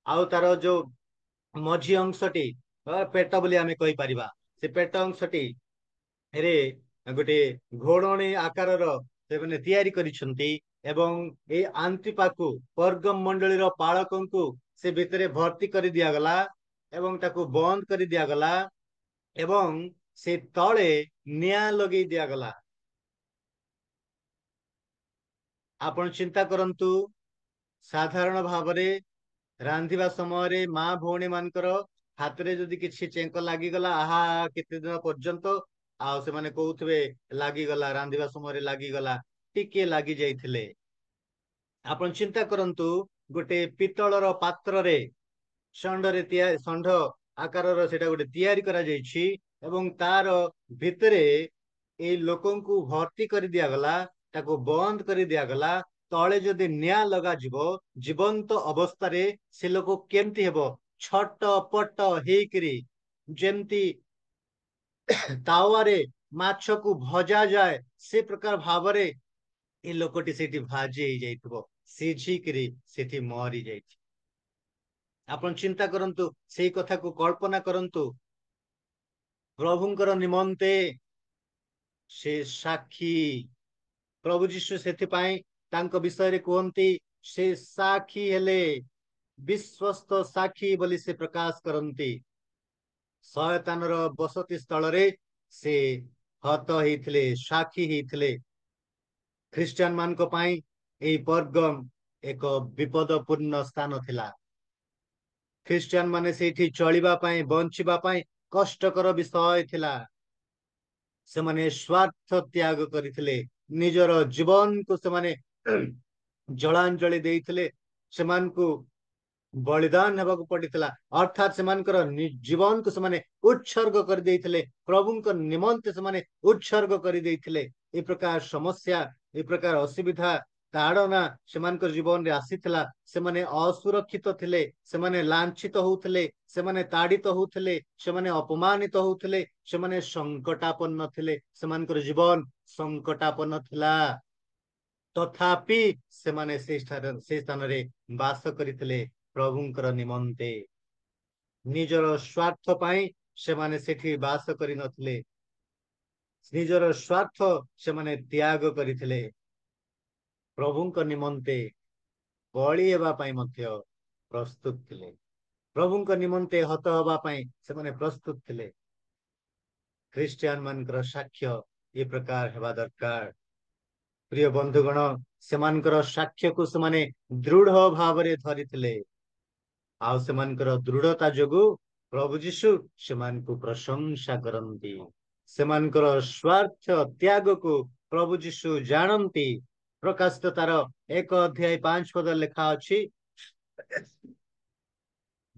ଆଉ ତାର ଯୋଉ ମଝି ଅଂଶଟି, ପେଟ ବୋଲି ଆମେ କହିପାରିବା, ସେ ପେଟ ଅଂଶଟି ରେ ଗୋଟେ ଘୋଡ଼ଣୀ ଆକାରର ସେମାନେ ତିଆରି କରିଛନ୍ତି। ଏବଂ ଏଇ ଆନ୍ତିପାକୁ, ପର୍ଗମ ମଣ୍ଡଳୀର ପାଳକଙ୍କୁ ସେ ଭିତରେ ଭର୍ତ୍ତି କରି ଦିଆଗଲା ଏବଂ ତାକୁ ବନ୍ଦ କରି ଦିଆଗଲା ଏବଂ ସେ ତଳେ ନିଆଁ ଲଗେଇ ଦିଆଗଲା। ଆପଣ ଚିନ୍ତା କରନ୍ତୁ, ସାଧାରଣ ଭାବରେ ରାନ୍ଧିବା ସମୟରେ ମା ଭଉଣୀ ମାନଙ୍କର ହାତରେ ଯଦି କିଛି ଚେଙ୍କ ଲାଗିଗଲା, ଆହା କେତେ ଦିନ ପର୍ଯ୍ୟନ୍ତ ଆଉ ସେମାନେ କହୁଥିବେ ଲାଗିଗଲା, ରାନ୍ଧିବା ସମୟରେ ଲାଗିଗଲା, ଟିକେ ଲାଗି ଯାଇଥିଲେ। ଆପଣ ଚିନ୍ତା କରନ୍ତୁ, ଗୋଟେ ପିତ୍ତଳର ପାତ୍ରରେ ଷଣ୍ଢ ଆକାରର ସେଟା ଗୋଟେ ତିଆରି କରାଯାଇଛି ଏବଂ ତାର ଭିତରେ ଏଇ ଲୋକଙ୍କୁ ଭର୍ତ୍ତି କରି ଦିଆଗଲା, ତାକୁ ବନ୍ଦ କରି ଦିଆଗଲା। ତଳେ ଯଦି ନିଆଁ ଲଗାଯିବ, ଜୀବନ୍ତ ଅବସ୍ଥାରେ ସେ ଲୋକ କେମିତି ହେବ? ଛଟ ପଟ ହେଇକିରି, ଯେମିତି ତାୱାରେ ମାଛକୁ ଭଜା ଯାଏ, ସେ ପ୍ରକାର ଭାବରେ ଏ ଲୋକଟି ସେଠି ଭାଜି ହେଇଯାଇଥିବ, ସିଝିକିରି ସେଠି ମରି ଯାଇଛି। ଆପଣ ଚିନ୍ତା କରନ୍ତୁ, ସେଇ କଥାକୁ କଳ୍ପନା କରନ୍ତୁ। ପ୍ରଭୁଙ୍କର ନିମନ୍ତେ ସେ ସାକ୍ଷୀ। ପ୍ରଭୁ ଯୀଶୁ ସେଥିପାଇଁ ତାଙ୍କ ବିଷୟରେ କୁହନ୍ତି, ସେ ସାକ୍ଷୀ ହେଲେ, ବିଶ୍ୱସ୍ତ ସାକ୍ଷୀ ବୋଲି ସେ ପ୍ରକାଶ କରନ୍ତି। ଶୟତାନର ବସତି ସ୍ଥଳରେ ସେ ହତ ହେଇଥିଲେ, ସାକ୍ଷୀ ହେଇଥିଲେ। ଖ୍ରୀଷ୍ଟିଆନ ମାନଙ୍କ ପାଇଁ ଏଇ ପର୍ଗମ ଏକ ବିପଦପୂର୍ଣ୍ଣ ସ୍ଥାନ ଥିଲା। ଖ୍ରୀଷ୍ଟିଆନ ମାନେ ସେଇଠି ଚଳିବା ପାଇଁ ବଞ୍ଚିବା ପାଇଁ କଷ୍ଟକର ବିଷୟ ଥିଲା। ସେମାନେ ସ୍ୱାର୍ଥ ତ୍ୟାଗ କରିଥିଲେ, ନିଜର ଜୀବନକୁ ସେମାନେ ଜଳାଞ୍ଜଳି ଦେଇଥିଲେ, ସେମାନଙ୍କୁ ବଳିଦାନ ହେବାକୁ ପଡିଥିଲା, ଅର୍ଥାତ୍ ସେମାନଙ୍କର ଜୀବନକୁ ସେମାନେ ଉତ୍ସର୍ଗ କରିଦେଇଥିଲେ, ପ୍ରଭୁଙ୍କ ନିମନ୍ତେ ସେମାନେ ଉତ୍ସର୍ଗ କରିଦେଇଥିଲେ। ଏ ପ୍ରକାର ସମସ୍ୟା, ଏ ପ୍ରକାର ଅସୁବିଧା ତାଡନା ସେମାନଙ୍କର ଜୀବନରେ ଆସିଥିଲା। ସେମାନେ ଅସୁରକ୍ଷିତ ଥିଲେ, ସେମାନେ ଲାଞ୍ଛିତ ହଉଥିଲେ, ସେମାନେ ତାଡିତ ହଉଥିଲେ, ସେମାନେ ଅପମାନିତ ହଉଥିଲେ, ସେମାନେ ସଙ୍କଟାପନ୍ନ ଥିଲେ, ସେମାନଙ୍କର ଜୀବନ ସଙ୍କଟାପନ୍ନ ଥିଲା। ତଥାପି ସେମାନେ ସେ ସ୍ଥାନରେ ବାସ କରିଥିଲେ ପ୍ରଭୁଙ୍କର ନିମନ୍ତେ। ନିଜର ସ୍ୱାର୍ଥ ପାଇଁ ସେମାନେ ସେଠି ବାସ କରିନଥିଲେ, ନିଜର ସ୍ୱାର୍ଥ ସେମାନେ ତ୍ୟାଗ କରିଥିଲେ, ପ୍ରଭୁଙ୍କ ନିମନ୍ତେ ବଳି ହେବା ପାଇଁ ମଧ୍ୟ ପ୍ରସ୍ତୁତ ଥିଲେ, ପ୍ରଭୁଙ୍କ ନିମନ୍ତେ ହତ ହେବା ପାଇଁ ସେମାନେ ପ୍ରସ୍ତୁତ ଥିଲେ। ଖ୍ରୀଷ୍ଟିଆନ ମାନଙ୍କର ସାକ୍ଷ୍ୟ ଏ ପ୍ରକାର ହେବା ଦରକାର। ପ୍ରିୟ ବନ୍ଧୁଗଣ, ସେମାନଙ୍କର ସାକ୍ଷ୍ୟକୁ ସେମାନେ ଦୃଢ ଭାବରେ ଧରିଥିଲେ, ଆଉ ସେମାନଙ୍କର ଦୃଢତା ଯୋଗୁ ପ୍ରଭୁ ଯୀଶୁ ସେମାନଙ୍କୁ ପ୍ରଶଂସା କରନ୍ତି। ସେମାନଙ୍କର ସ୍ୱାର୍ଥ ତ୍ୟାଗକୁ ପ୍ରଭୁ ଯୀଶୁ ଜାଣନ୍ତି। ପ୍ରକାଶିତ ତାର 1:5 ଲେଖା ଅଛି,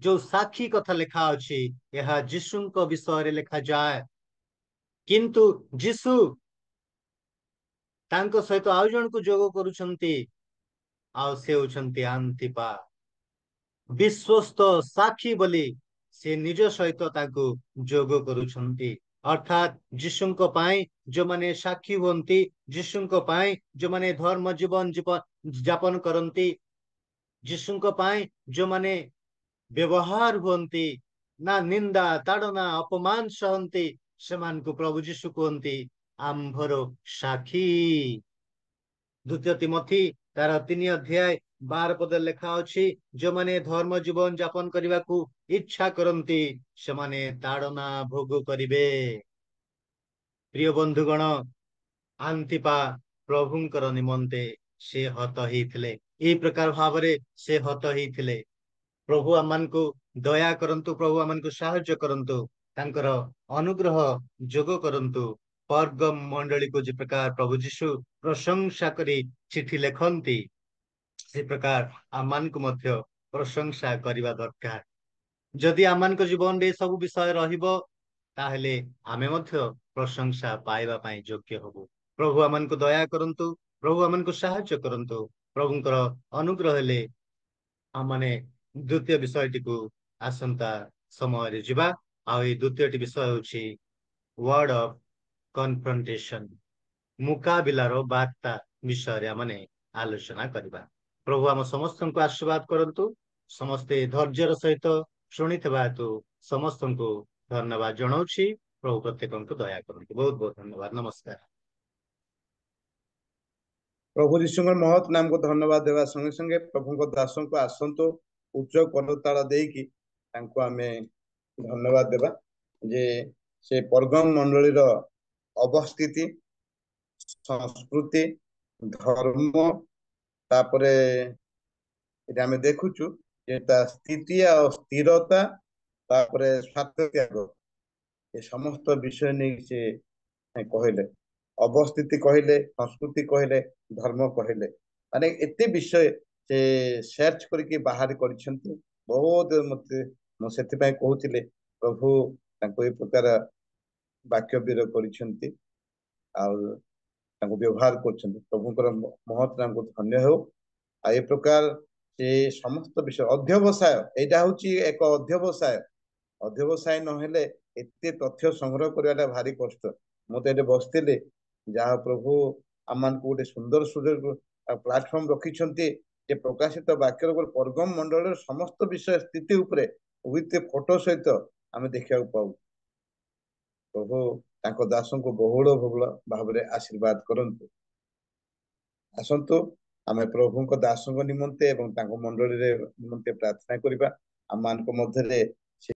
ଯୋଉ ସାକ୍ଷୀ କଥା ଲେଖା ଅଛି ଏହା ଯୀଶୁଙ୍କ ବିଷୟରେ ଲେଖାଯାଏ। କିନ୍ତୁ ଯୀଶୁ ତାଙ୍କ ସହିତ ଆଉ ଜଣକୁ ଯୋଗ କରୁଛନ୍ତି, ଆଉ ସେ ହଉଛନ୍ତି ଆନ୍ତିପା, ବିଶ୍ୱସ୍ତ ସାକ୍ଷୀ ବୋଲି ସେ ନିଜ ସହିତ ତାଙ୍କୁ ଯୋଗ କରୁଛନ୍ତି। ଅର୍ଥାତ୍ ଯୀଶୁଙ୍କ ପାଇଁ ଯୋଉମାନେ ସାକ୍ଷୀ ହୁଅନ୍ତି, ଯୀଶୁଙ୍କ ପାଇଁ ଯୋଉମାନେ ଧର୍ମ ଜୀବନ ଯାପନ କରନ୍ତି, ଯୀଶୁଙ୍କ ପାଇଁ ଯୋଉମାନେ ବ୍ୟବହାର ହୁଅନ୍ତି, ନା ନିନ୍ଦା ତାଡନା ଅପମାନ ସହନ୍ତି, ସେମାନଙ୍କୁ ପ୍ରଭୁ ଯୀଶୁ କୁହନ୍ତି ଆମ୍ଭର ସାକ୍ଷୀ। 2 ତିମୋଥୀ ତାର 3:12 ଲେଖା ଅଛି, ଯୋଉମାନେ ଧର୍ମ ଜୀବନ ଯାପନ କରିବାକୁ ଇଚ୍ଛା କରନ୍ତି ସେମାନେ ତାଡନା ଭୋଗ କରିବେ। ପ୍ରିୟ ବନ୍ଧୁଗଣ, ଆନ୍ତିପା ପ୍ରଭୁଙ୍କର ନିମନ୍ତେ ସେ ହତ ହେଇଥିଲେ, ଏଇ ପ୍ରକାର ଭାବରେ ସେ ହତ ହେଇଥିଲେ। ପ୍ରଭୁ ଆମମାନଙ୍କୁ ଦୟା କରନ୍ତୁ, ପ୍ରଭୁ ଆମମାନଙ୍କୁ ସାହାଯ୍ୟ କରନ୍ତୁ, ତାଙ୍କର ଅନୁଗ୍ରହ ଯୋଗ କରନ୍ତୁ। ପର୍ଗମ ମଣ୍ଡଳୀକୁ ଯେ ପ୍ରକାର ପ୍ରଭୁ ଯୀଶୁ ପ୍ରଶଂସା କରି ଚିଠି ଲେଖନ୍ତି, ସେ ପ୍ରକାର ଆମମାନଙ୍କୁ ମଧ୍ୟ ପ୍ରଶଂସା କରିବା ଦରକାର। ଯଦି ଆମମାନଙ୍କ ଜୀବନରେ ସବୁ ବିଷୟ ରହିବ, ତାହେଲେ ଆମେ ମଧ୍ୟ ପ୍ରଶଂସା ପାଇବା ପାଇଁ ଯୋଗ୍ୟ ହବୁ। ପ୍ରଭୁ ଆମମାନଙ୍କୁ ଦୟା କରନ୍ତୁ, ପ୍ରଭୁ ଆମମାନଙ୍କୁ ସାହାଯ୍ୟ କରନ୍ତୁ। ପ୍ରଭୁଙ୍କର ଅନୁଗ୍ରହ ହେଲେ ଆମମାନେ ଦ୍ୱିତୀୟ ବିଷୟଟିକୁ ଆସନ୍ତା ସମୟରେ ଯିବା। ଆଉ ଏଇ ଦ୍ୱିତୀୟଟି ବିଷୟ ହେଉଛି ୱାର୍ଡ ଅଫ କନଫ୍ରଣ୍ଟେସନ, ମୁକାବିଲାର ବାର୍ତ୍ତା ବିଷୟରେ ଆମେ ଆଲୋଚନା କରିବା। ପ୍ରଭୁ ଆମ ସମସ୍ତଙ୍କୁ ଆଶୀର୍ବାଦ କରନ୍ତୁ। ସମସ୍ତେ ଧୈର୍ଯ୍ୟର ସହିତ ଶୁଣିଥିବା ହେତୁ ସମସ୍ତଙ୍କୁ ଧନ୍ୟବାଦ ଜଣାଉଛି। ପ୍ରଭୁ ପ୍ରତ୍ୟେକଙ୍କୁ ଦୟା କରନ୍ତୁ। ବହୁତ ବହୁତ ଧନ୍ୟବାଦ। ନମସ୍କାର। ପ୍ରଭୁ ଯୀଶୁଙ୍କ ମହତ୍ ନାମକୁ ଧନ୍ୟବାଦ ଦେବା ସଙ୍ଗେ ସଙ୍ଗେ ପ୍ରଭୁଙ୍କ ଦାସଙ୍କୁ ଆସନ୍ତୁ ଉଚ୍ଚ କରତାଳ ଦେଇକି ତାଙ୍କୁ ଆମେ ଧନ୍ୟବାଦ ଦେବା, ଯେ ସେ ପର୍ଗମ ମଣ୍ଡଳୀର ଅବସ୍ଥିତି, ସଂସ୍କୃତି, ଧର୍ମ, ତାପରେ ଏଟା ଆମେ ଦେଖୁଛୁ ଯେ ତା ସ୍ଥିତି ଆଉ ସ୍ଥିରତା, ତାପରେ ସ୍ୱାର୍ଥ ତ୍ୟାଗ, ଏ ସମସ୍ତ ବିଷୟ ନେଇ ସେ କହିଲେ। ଅବସ୍ଥିତି କହିଲେ, ସଂସ୍କୃତି କହିଲେ, ଧର୍ମ କହିଲେ, ମାନେ ଏତେ ବିଷୟ ସେ ସର୍ଚ୍ଚ କରିକି ବାହାର କରିଛନ୍ତି। ବହୁତ ମତେ ମୁଁ ସେଥିପାଇଁ କହୁଥିଲି ପ୍ରଭୁ ତାଙ୍କୁ ଏ ପ୍ରକାର ବାକ୍ୟ ବୀର କରିଛନ୍ତି ଆଉ ତାଙ୍କୁ ବ୍ୟବହାର କରୁଛନ୍ତି। ପ୍ରଭୁଙ୍କର ମହତ୍ ନାମକୁ ଧନ୍ୟ ହେଉ। ଆଉ ଏ ପ୍ରକାର ସେ ସମସ୍ତ ବିଷୟ ଅଧ୍ୟବସାୟ, ଏଇଟା ହଉଛି ଏକ ଅଧ୍ୟବସାୟ। ଅଧ୍ୟବସାୟ ନହେଲେ ଏତେ ତଥ୍ୟ ସଂଗ୍ରହ କରିବାଟା ଭାରି କଷ୍ଟ। ମୁଁ ତ ଏଠି ବସିଥିଲି, ଯାହା ପ୍ରଭୁ ଆମମାନଙ୍କୁ ଗୋଟେ ସୁନ୍ଦର ସୁଯୋଗ ପ୍ଲାଟଫର୍ମ ରଖିଛନ୍ତି ଯେ ପ୍ରକାଶିତ ବାକ୍ୟର ଗୋଟେ ପର୍ଗମ ମଣ୍ଡଳର ସମସ୍ତ ବିଷୟ ସ୍ଥିତି ଉପରେ ୱିଥ୍ ଫଟୋ ସହିତ ଆମେ ଦେଖିବାକୁ ପାଉ। ପ୍ରଭୁ ତାଙ୍କ ଦାସଙ୍କୁ ବହୁଳ ବହୁଳ ଭାବରେ ଆଶୀର୍ବାଦ କରନ୍ତୁ। ଆସନ୍ତୁ ଆମେ ପ୍ରଭୁଙ୍କ ଦାସଙ୍କ ନିମନ୍ତେ ଏବଂ ତାଙ୍କ ମଣ୍ଡଳୀରେ ନିମନ୍ତେ ପ୍ରାର୍ଥନା କରିବା। ଆମମାନଙ୍କ ମଧ୍ୟରେ